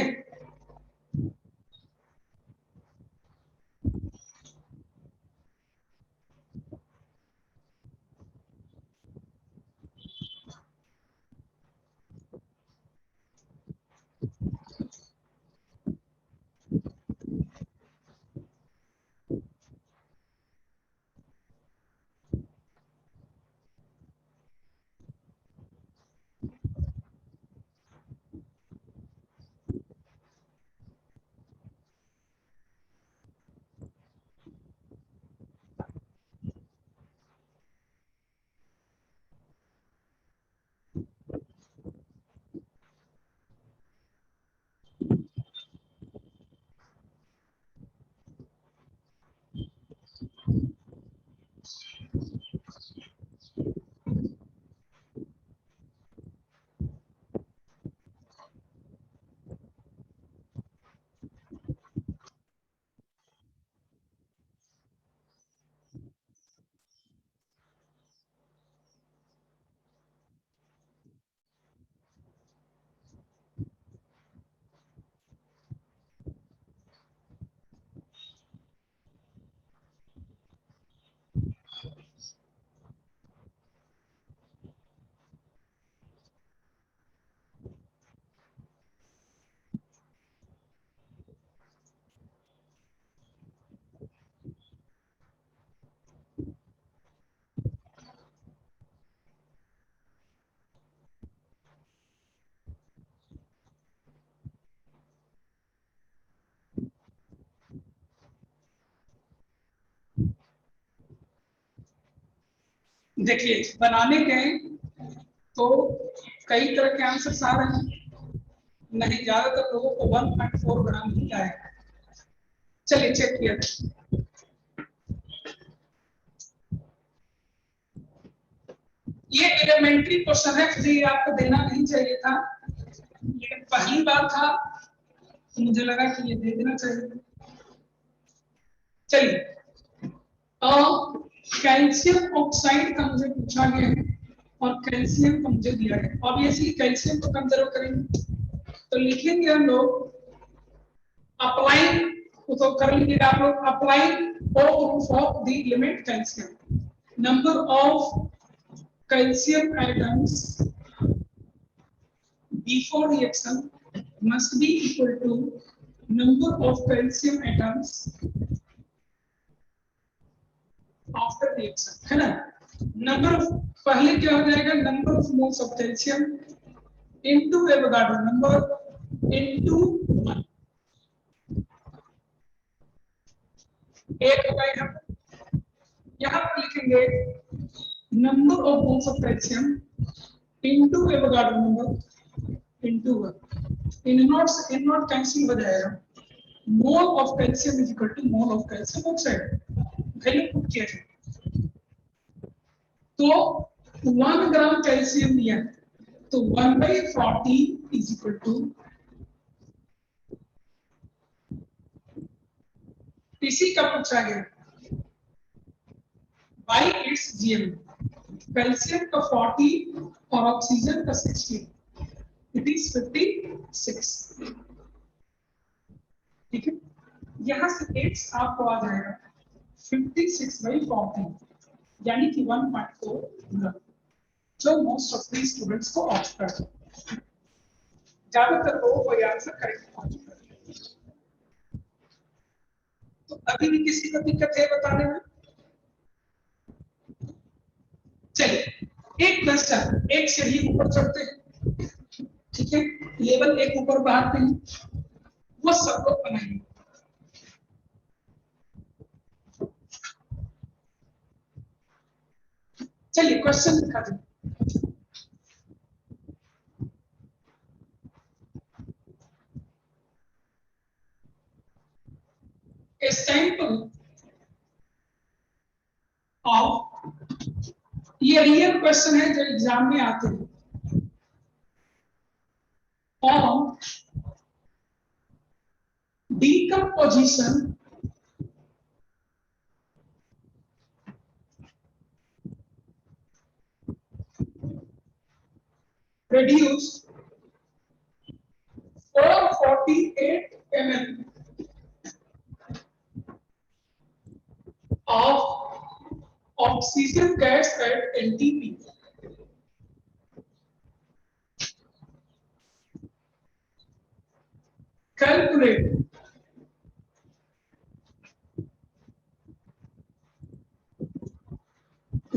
देखिए बनाने गए तो कई तरह के आंसर आ रहे हैं, नहीं ज्यादातर लोगों को 1.4 ग्राम ही आएगा। चलिए चेक किया, ये एलिमेंट्री क्वेश्चन है, फिर ये आपको देना नहीं चाहिए था, ये पहली बार था तो मुझे लगा कि ये दे देना चाहिए। चलिए कैल्शियम ऑक्साइड का मुझे पूछा गया है और कैल्शियम का मुझे दिया है, ऑब्वियसली कैल्शियम को कंसिडर करेंगे तो लिखेंगे हम लोग अप्लाइंग, तो कर लीजिएगा आप लोग, applying O for the limit calcium, number of calcium atoms before reaction must be equal to number of calcium atoms after reaction, है ना। नंबर ऑफ पहले क्या हो जाएगा, number of moles of calcium into Avogadro number into 1, एक होगा यहाँ पर लिखेंगे number of moles of calcium into Avogadro number into 1, N naught cancel हो जाएगा, mole of calcium is equal to mole of calcium oxide, value put किया जाए तो 1 ग्राम कैल्शियम दिया तो 1/40 इज इक्वल टू, इसी का पूछा गया बाई इट्स जीएम, कैल्शियम का 40 और ऑक्सीजन का 60, इट इज 56, ठीक है। यहां से x आपको आ जाएगा 56/40 यानी कि 1.4 ग्राम, जो मोस्ट ऑफ दी स्टूडेंट्स को ऑप्ट करते हैं, ज्यादातर लोगों को आंसर करेक्ट पहुंच जाता है। तो अभी भी किसी को दिक्कत है बताने में, चलिए एक क्वेश्चन एक सीढ़ी ऊपर चढ़ते हैं, ठीक है, लेवल एक ऊपर बढ़ाते हैं, वो सब लोग बनाएंगे। चलिए क्वेश्चन दिखा दें, a sample of ये रियल क्वेश्चन है जो एग्जाम में आते हैं। On decomposition produced 448 ml of oxygen gas at NTP. Calculate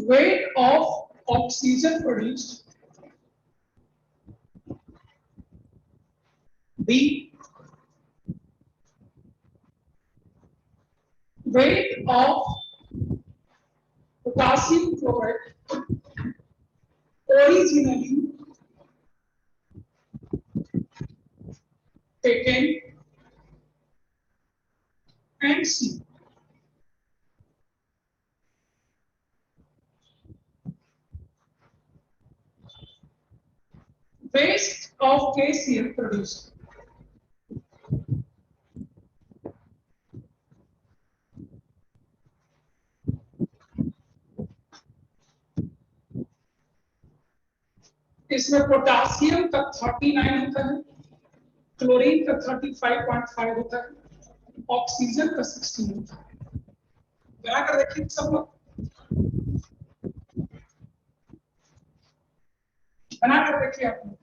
weight of oxygen produced. B. Weight of potassium chloride originally taken, and C. Waste of KCl produced. इसमें potassium का 39 होता है, chlorine का 35.5 होता है, ऑक्सीजन का 16 होता है। बना कर देखिए सब लोग, बना कर देखिए आप लोग।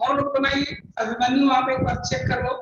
और लोग बनाइए। अभिमन्यु आप एक बार चेक कर लो।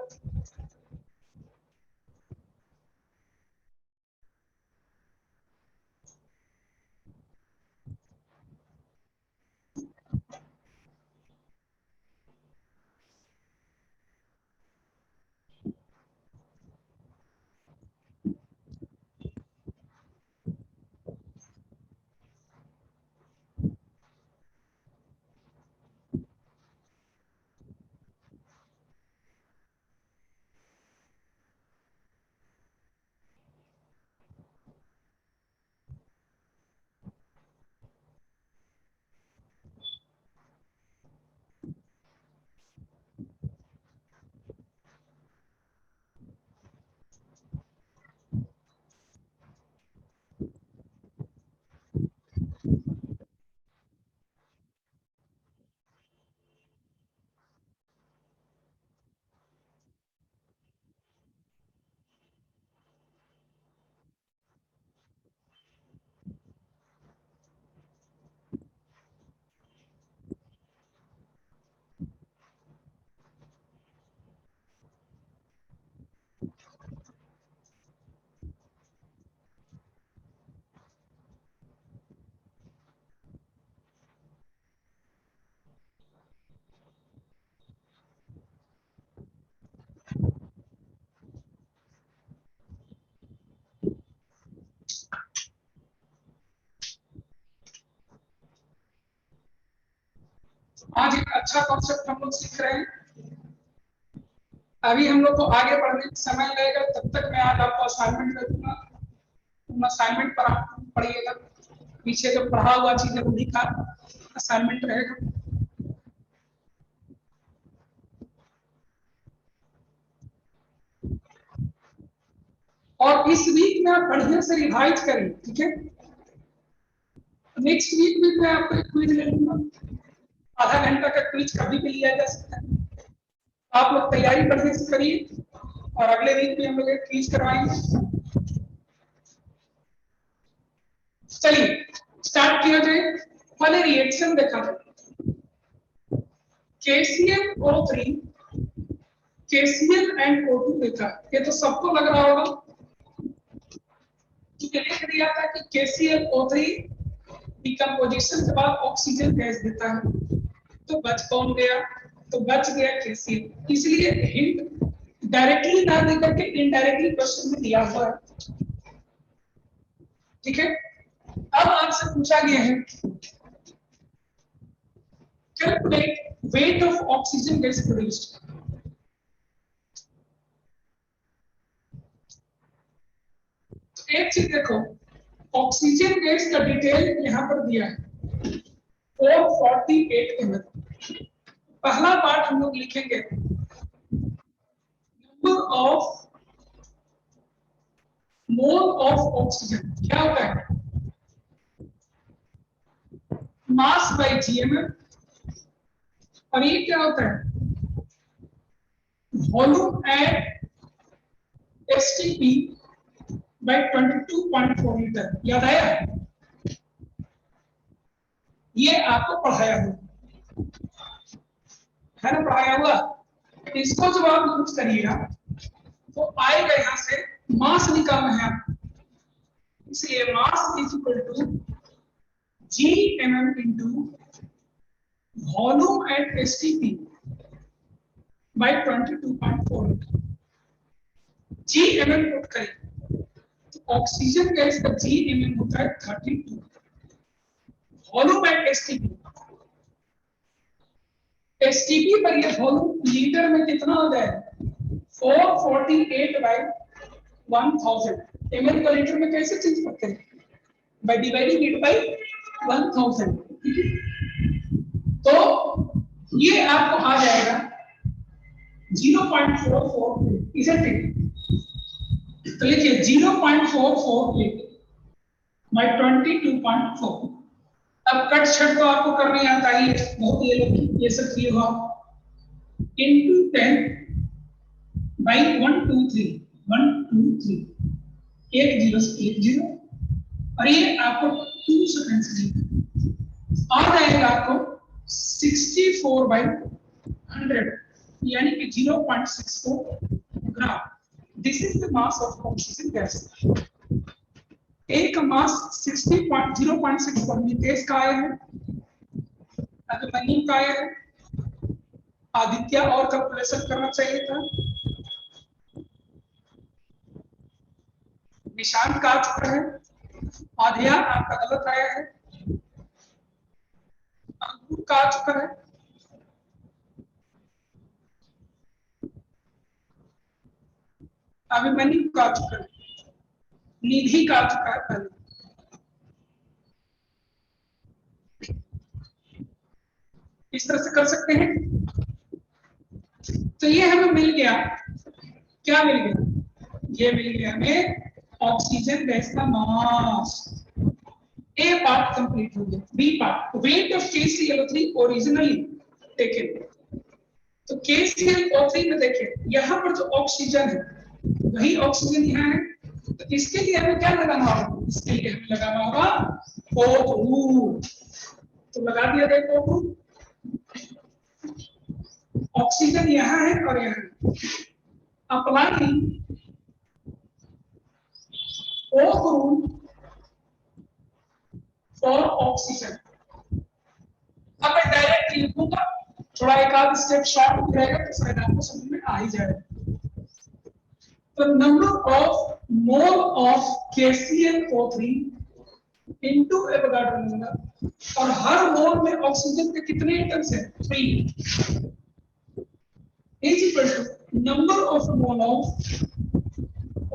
अच्छा कॉन्सेप्ट हम लोग सीख रहे हैं। अभी हम लोग को आगे बढ़ने में समय लगेगा, तब तक मैं आज आपको असाइनमेंट दे दूंगा, तुम असाइनमेंट पर पढ़िएगा, पीछे जो पढ़ा हुआ चीजें वो लिखा असाइनमेंट रहेगा। और इस वीक में आप बढ़िया से रिवाइज करें, ठीक है। नेक्स्ट वीक में मैं आपको एक क्विज ले लूंगा, आधा घंटा का क्विज कभी भी लिया जा सकता है। आप लोग तैयारी बढ़िया से करिए और अगले वीक में हम लोग एक क्विज करवाएंगे। चलिए स्टार्ट किया जाए। पहले रिएक्शन देखा जाए। KClO3 KCl एंड O2 देखा, ये तो सबको लग रहा होगा, क्योंकि लिख दिया था कि KClO3 डिकम्पोजिशन के बाद ऑक्सीजन गैस देता है, तो बच कौन गया, तो बच गया KCl। इसलिए हिंट डायरेक्टली ना देकर के इनडायरेक्टली क्वेश्चन में दिया हुआ है, ठीक है। अब आपसे पूछा गया है calculate weight of oxygen gas produced. एक चीज देखो, ऑक्सीजन गैस का डिटेल यहां पर दिया है 448 ml। पहला पार्ट हम लोग लिखेंगे number of mole of oxygen, क्या होता है मास बाय जीएमएम, और ये क्या होता है volume at STP by 22.4 litre. याद आया, ये आपको पढ़ाया हुआ है ना, पढ़ाया हुआ। इसको जब आप यूज करिएगा तो आएगा यहां से मास निकालना है आपको, इसलिए mass is equal to GMM into volume at STP by 22.4 litre. GMM put करें तो ऑक्सीजन गैस का GMM होता है 32, वॉल्यूम एट एसटीपी, एसटीपी पर ये वॉल्यूम लीटर में कितना हो जाएगा 448 बाय 1000। ml को लीटर में कैसे चेंज करते हैं, बाय डिवाइडिंग इट बाय 1000। तो ये आपको आ जाएगा 0.448, इसे ठीक। तो लिखिए 0.448 बाय 22.4। अब कट छट तो आपको करने आता ही बहुत, ये लोग ये सब किए हो इनटू 10 बाय 123 123, एक जीरो से एक जीरो, और ये आपको 2 सेकंड से आ जाएगा आपको 64 बाय 100, यानी कि 0.64 ग्राम। This is the mass of oxygen gas. एक का मास 0.64 नितेश का आया है, अभिमन्यु का आया है, आदित्य और कैलकुलेशन करना चाहिए था, निशांत का आ चुका है, आध्या आपका गलत आया है, अंकुर का आ चुका है, अभिमन्यु का आ चुका है, निधि का आ चुका है पहले। इस तरह से कर सकते हैं। तो ये हमें मिल गया, क्या मिल गया, ये मिल गया हमें ऑक्सीजन गैस का मास। ए पार्ट कंप्लीट हो गया। B part, weight of KClO3 originally taken. तो KClO3 में देखिए यहाँ पर जो ऑक्सीजन है वही ऑक्सीजन यहाँ है, तो इसके लिए हमें क्या लगाना होगा, इसके लिए हमें लगाना होगा O2। तो लगा दिया देखो, ऑक्सीजन यहाँ है और यहाँ अप्लाई O2 फॉर ऑक्सीजन। अब मैं डायरेक्ट लिखूंगा, थोड़ा एक आध स्टेप शॉर्ट हो जाएगा तो शायद आपको समझ में आ ही जाएगा। तो number of mole of KClO3 into Avogadro number और हर मोल में ऑक्सीजन के कितने एटम्स हैं? 3 is equal to number of mole of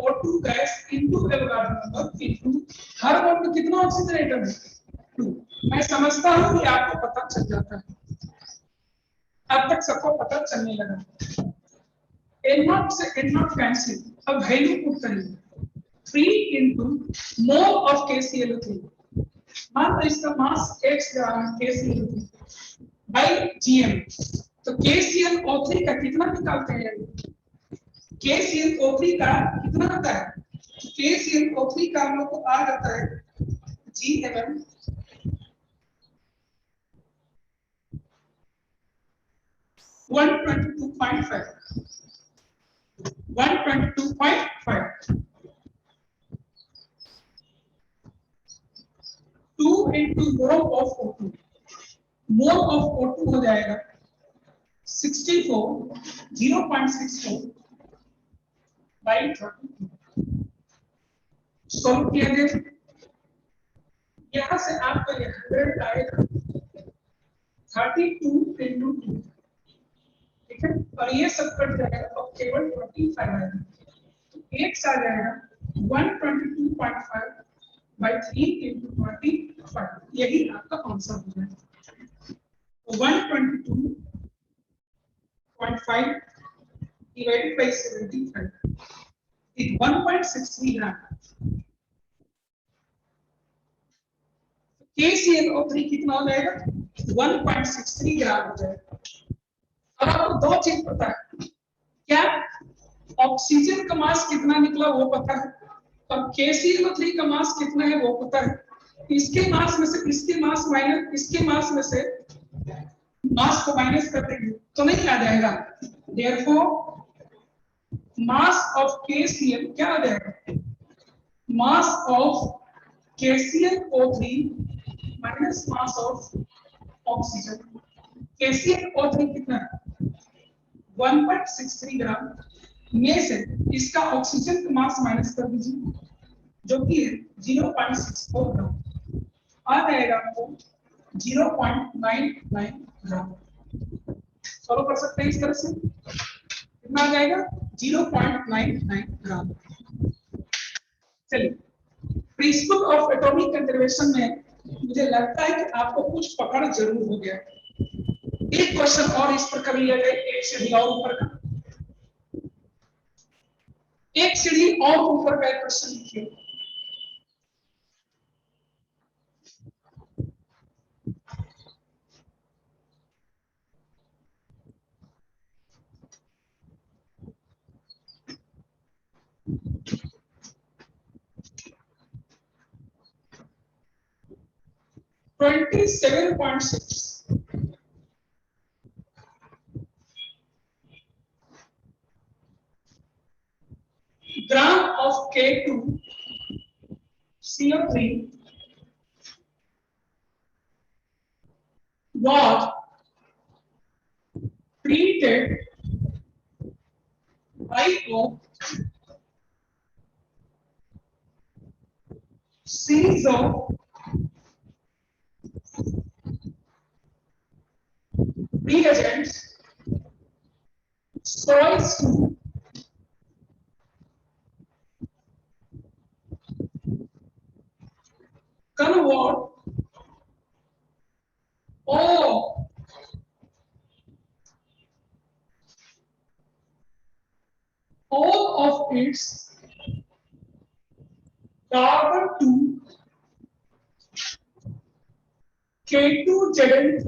O2 gas into Avogadro number into हर मोल में कितना ऑक्सीजन एटम है? 2। मैं समझता हूं कि आपको पता चल जाता है, अब तक सबको पता चलने लगा। N0 से N0 कैंसिल, अब वैल्यू पुट करेंगे 3 into mole of KClO3, मान लो इसका मास x ग्राम है KClO3 by gm, तो KClO3 का कितना निकालते हैं? KClO3 का कितना आता है? KClO3 का हम लोग को आ जाता है gmm 122.5 2 into mole of O2, mole of O2 हो जाएगा 0.64 by 32। सॉल्व किया जाए, यहां से आपको ये 100 आएगा 32 into 2, ठीक है, और ये सब कट जाएगा तो केवल 25 आएगा, तो x आ जाएगा 122.5 by 3 into 25, यही आपका आंसर हो जाएगा। 122.5 divided by 75 is 1.63 gram. KClO3 कितना हो जाएगा? 1.63 ग्राम हो जाएगा। अब आपको दो चीज पता है, क्या ऑक्सीजन का मास कितना निकला वो पता है, और KClO3 का मास कितना है वो पता है। इसके मास में से इसके मास माइनस इसके मास में से मास को माइनस कर देंगे तो नहीं आ जाएगा, देयरफॉर मास ऑफ KCl क्या आ जाएगा? Mass of KClO3 minus mass of oxygen. KClO3 कितना है? 1.63 ग्राम, में से इसका ऑक्सीजन का मास माइनस कर दीजिए जो कि है 0.64 ग्राम, आ जाएगा आपको 0.99 ग्राम। सॉल्व कर सकते हैं इस तरह से, कितना आ जाएगा? 0.99 ग्राम। चलिए, प्रिंसिपल ऑफ एटॉमिक कंजर्वेशन में मुझे लगता है कि आपको कुछ पकड़ जरूर हो गया। एक क्वेश्चन और इस पर कर लिया जाए, एक सीढ़ी और ऊपर का, एक सीढ़ी और ऊपर का एक क्वेश्चन लिखिए। $27.6 gram of K2CO3 was treated by a series of reagents so as to convert all of its carbon to K2Zn3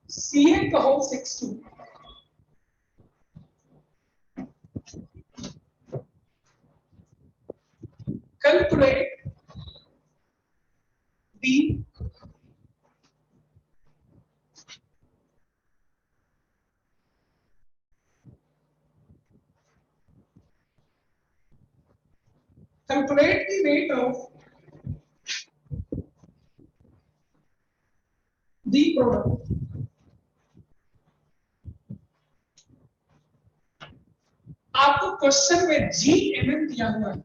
FeCl62। Calculate the rate of the product. आपको क्वेश्चन में GMM दिया हुआ है,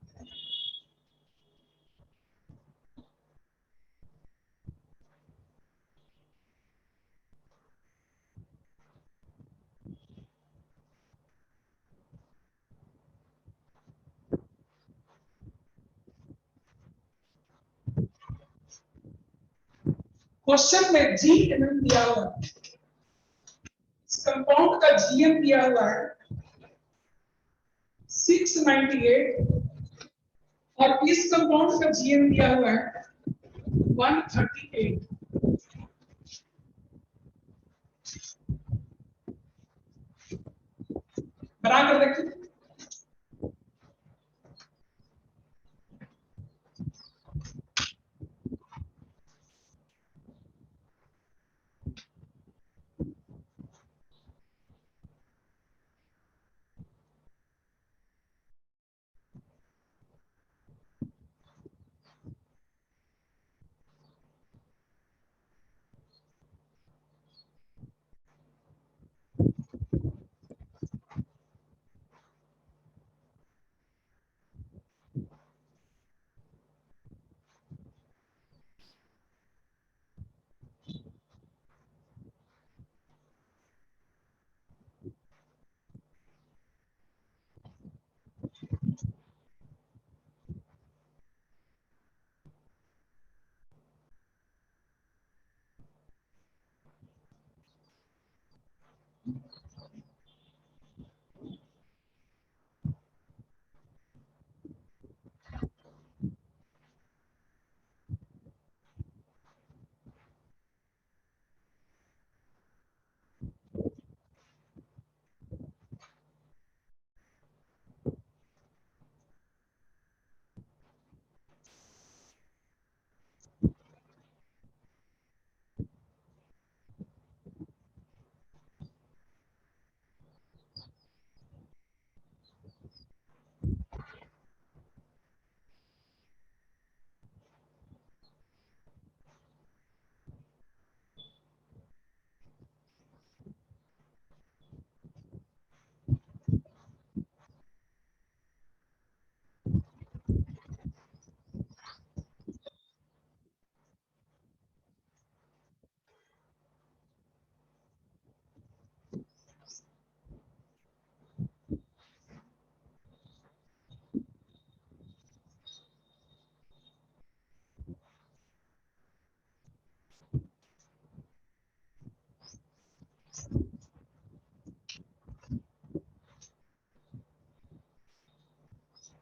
क्वेश्चन में GMM दिया हुआ है, इस कंपाउंड का GM दिया हुआ है 698 और इस कंपाउंड का GM दिया हुआ है 138। बना कर देखिए।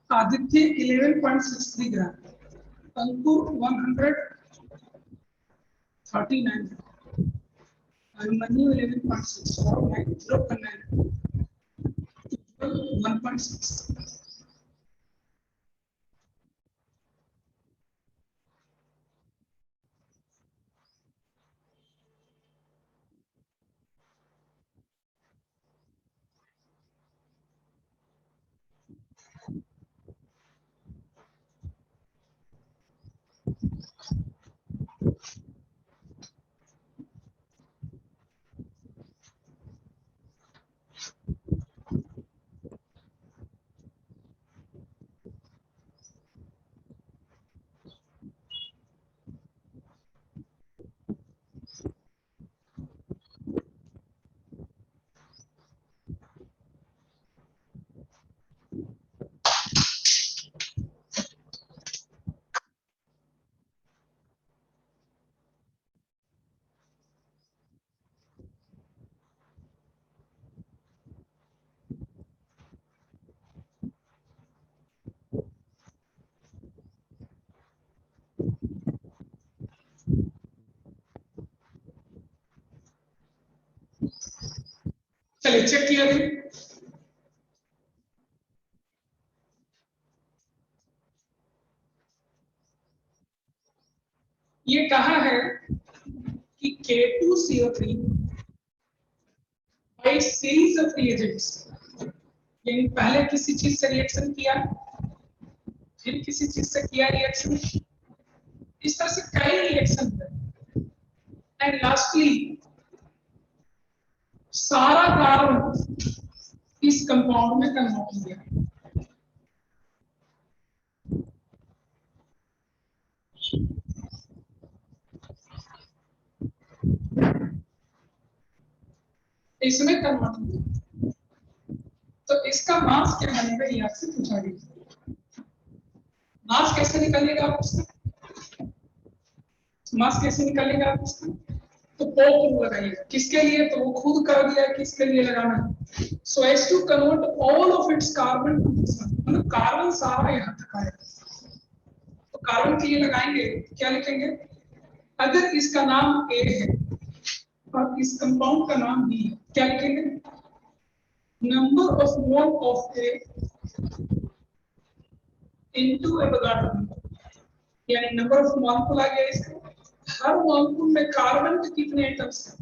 आदित्य 11.63 ग्राम, अंकुर 139, अभिमन्यु 11.64, 0.9, 1.6। चलिए चेक किया गया। ये कहा है कि K2CO3 by series of reagents, यानी पहले किसी चीज से रिएक्शन किया, फिर किसी चीज से किया रिएक्शन, इस तरह से कई रिएक्शन है, एंड लास्टली सारा कार्बन इस कंपाउंड में कन्वर्ट हो गया। इसमें कन्वर्ट हो गया, तो इसका मास क्या बनेगा ये आपसे पूछा गया। मास कैसे निकलेगा आप उसका, मास कैसे निकलेगा आप उसका, तो पोल लगाइएगा। किसके लिए, तो वो खुद कर दिया, किसके लिए लगाना है, so as to convert all of its carbon to this one, मतलब कार्बन सारा यहाँ तक आएगा। तो कार्बन के लिए लगाएंगे, क्या लिखेंगे, अगर इसका नाम ए है और इस कंपाउंड का नाम बी है, क्या लिखेंगे, number of mole of A into Avogadro number, यानी नंबर ऑफ मॉलिक्यूल आ गया इसका, हर मॉलिक्यूल में कार्बन के कितने एटम्स हैं,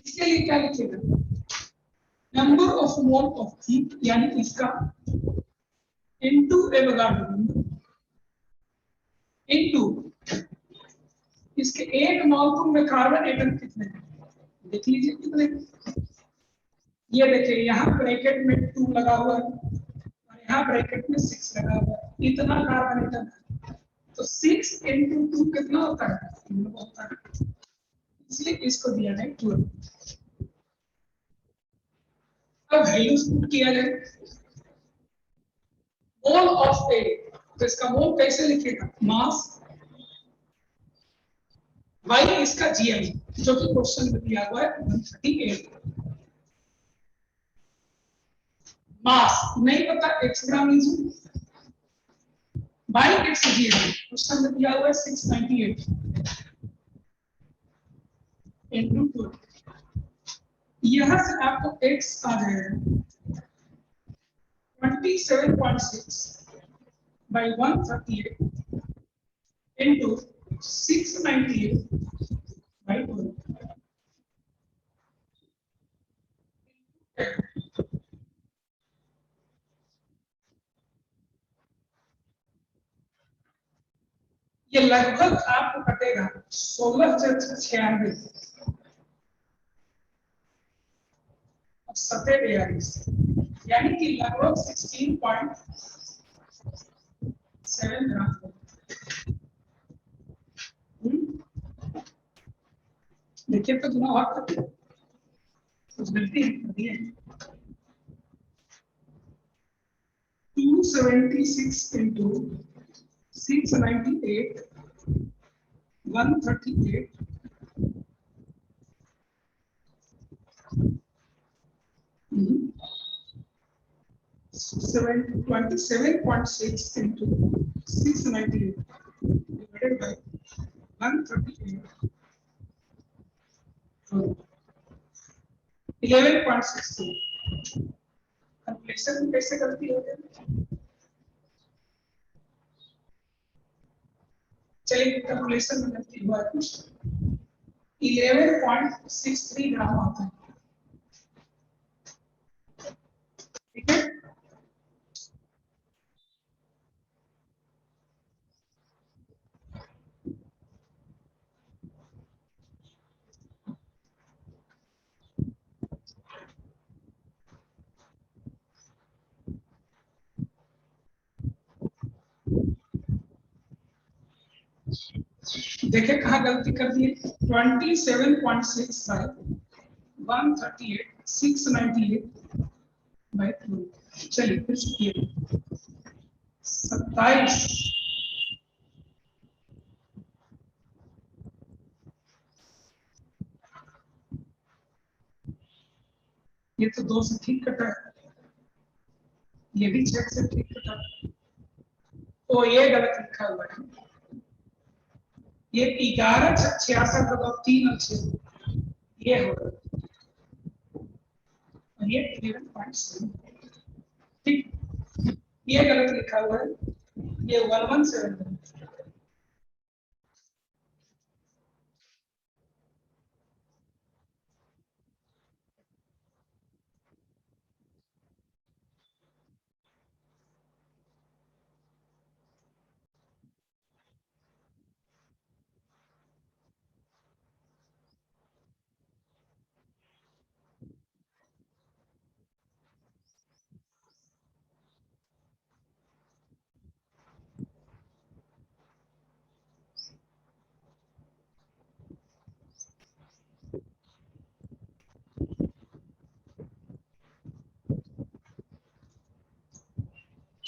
इसके लिए क्या लिखेगा, नंबर ऑफ मोल ऑफ थी, यानी इसका इनटू एवोगाड्रो नंबर इनटू इसके एक मॉलिक्यूल में कार्बन एटम कितने हैं, देख लीजिए कितने, ये देखिए यहाँ ब्रैकेट में 2 लगा हुआ है और यहाँ ब्रैकेट में 6 लगा हुआ है, इतना कार्बन एटम है, तो 6 into 2 कितना होता है, 3 होता है, इसलिए इसको दिया है 12। अब वैल्यूज पुट किया जाए, मोल ऑफ ए, तो इसका मोल कैसे लिखेगा, मास वाई इसका जीएम, जो कि क्वेश्चन में दिया हुआ है 138, मास नहीं पता एक्स ग्राम लीजिए, बाई एक्स जीएम क्वेश्चन में दिया हुआ है 698 इनटू 2, यहां से आपको x आ जाएगा 27.6 by 138 into 698 by 2, ये लगभग आपको कटेगा 1696 और 42, यानी कि लगभग 16.7 ग्राम। देखिए तो गुना और करते कुछ गलती होती है, 276 into 698 138 27.6 into 698 divided by 138 11.62, calculation में कैसे गलती हो गई, चलिए कैलकुलेशन में गलती हुआ है कुछ, 11.63 ग्राम आता है, ठीक है। देखे कहाँ गलती कर दी, 27.6 बाय 138 698 बाय 2, चलिए फिर से 27, ये तो 2 से ठीक कटा है, ये भी 6 से ठीक कटा, तो ये गलत लिखा हुआ है, ये 1166 होगा, 3 और 6 ये होगा, और ये 11.7, ठीक, ये गलत लिखा हुआ है, ये 117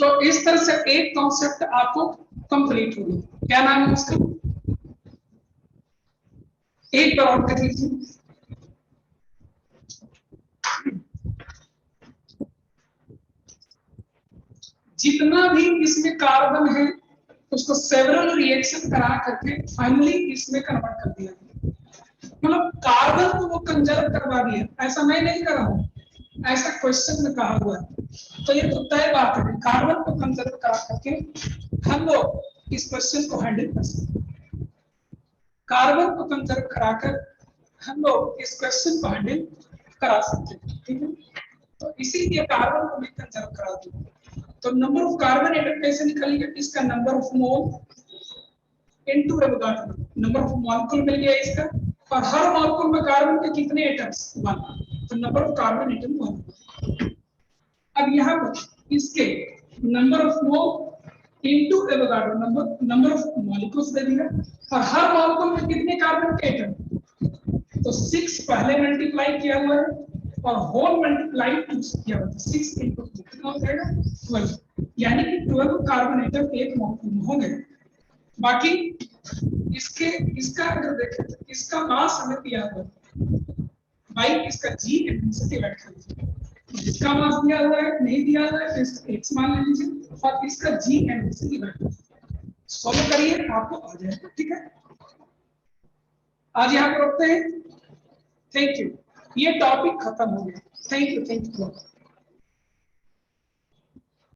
तो इस तरह से एक कॉन्सेप्ट आपको कंप्लीट होगी। क्या नाम है उसका, एक बार और कर लीजिए। जितना भी इसमें कार्बन है उसको सेवरल रिएक्शन करा करके फाइनली इसमें कन्वर्ट कर दिया। मतलब कार्बन को वो कंजर्व करवा दिया, ऐसा मैं नहीं कर रहा हूं, ऐसा क्वेश्चन में कहा हुआ है। तो ये तो तय बात है, कार्बन को कंजर्व करा करके हम लोग इस क्वेश्चन को हैंडल कर सकते हैं। कार्बन को कंजर्व कराकर हम लोग इस क्वेश्चन को हैंडल करा सकते हैं, ठीक है। तो इसीलिए कार्बन को भी कंजर्व करा दो। तो नंबर ऑफ कार्बन एटम कैसे निकलेगा, इसका number of mole into Avogadro, number of molecule मिल गया इसका, और हर मॉलिक्यूल में कार्बन के कितने एटम्स, 1, तो नंबर ऑफ कार्बन एटम 1। अब यहाँ पर इसके number of mole into Avogadro, number of molecules दे दिया, और हर मॉलिक्यूल में कितने कार्बन के एटम, तो 6 पहले मल्टीप्लाई किया हुआ है और होल मल्टीप्लाई 2 किया हुआ है, 6 इनटू 2 कितना हो जाएगा 12, यानी कि 12 कार्बन एटम एक मॉलिक्यूल में होंगे। बाकी इसका अगर देखें तो इसका मास हमें दिया हुआ है भाई, इसका जी एम से डिवाइड कर लीजिए। इसका मास दिया हुआ है, नहीं दिया हुआ है तो इसका x मान लीजिए, और इसका जी एम से डिवाइड कर लीजिए। सॉल्व करिए आपको आ जाएगा, ठीक है। आज यहाँ पर रखते हैं, थैंक यू, ये टॉपिक खत्म हो गया। Thank you.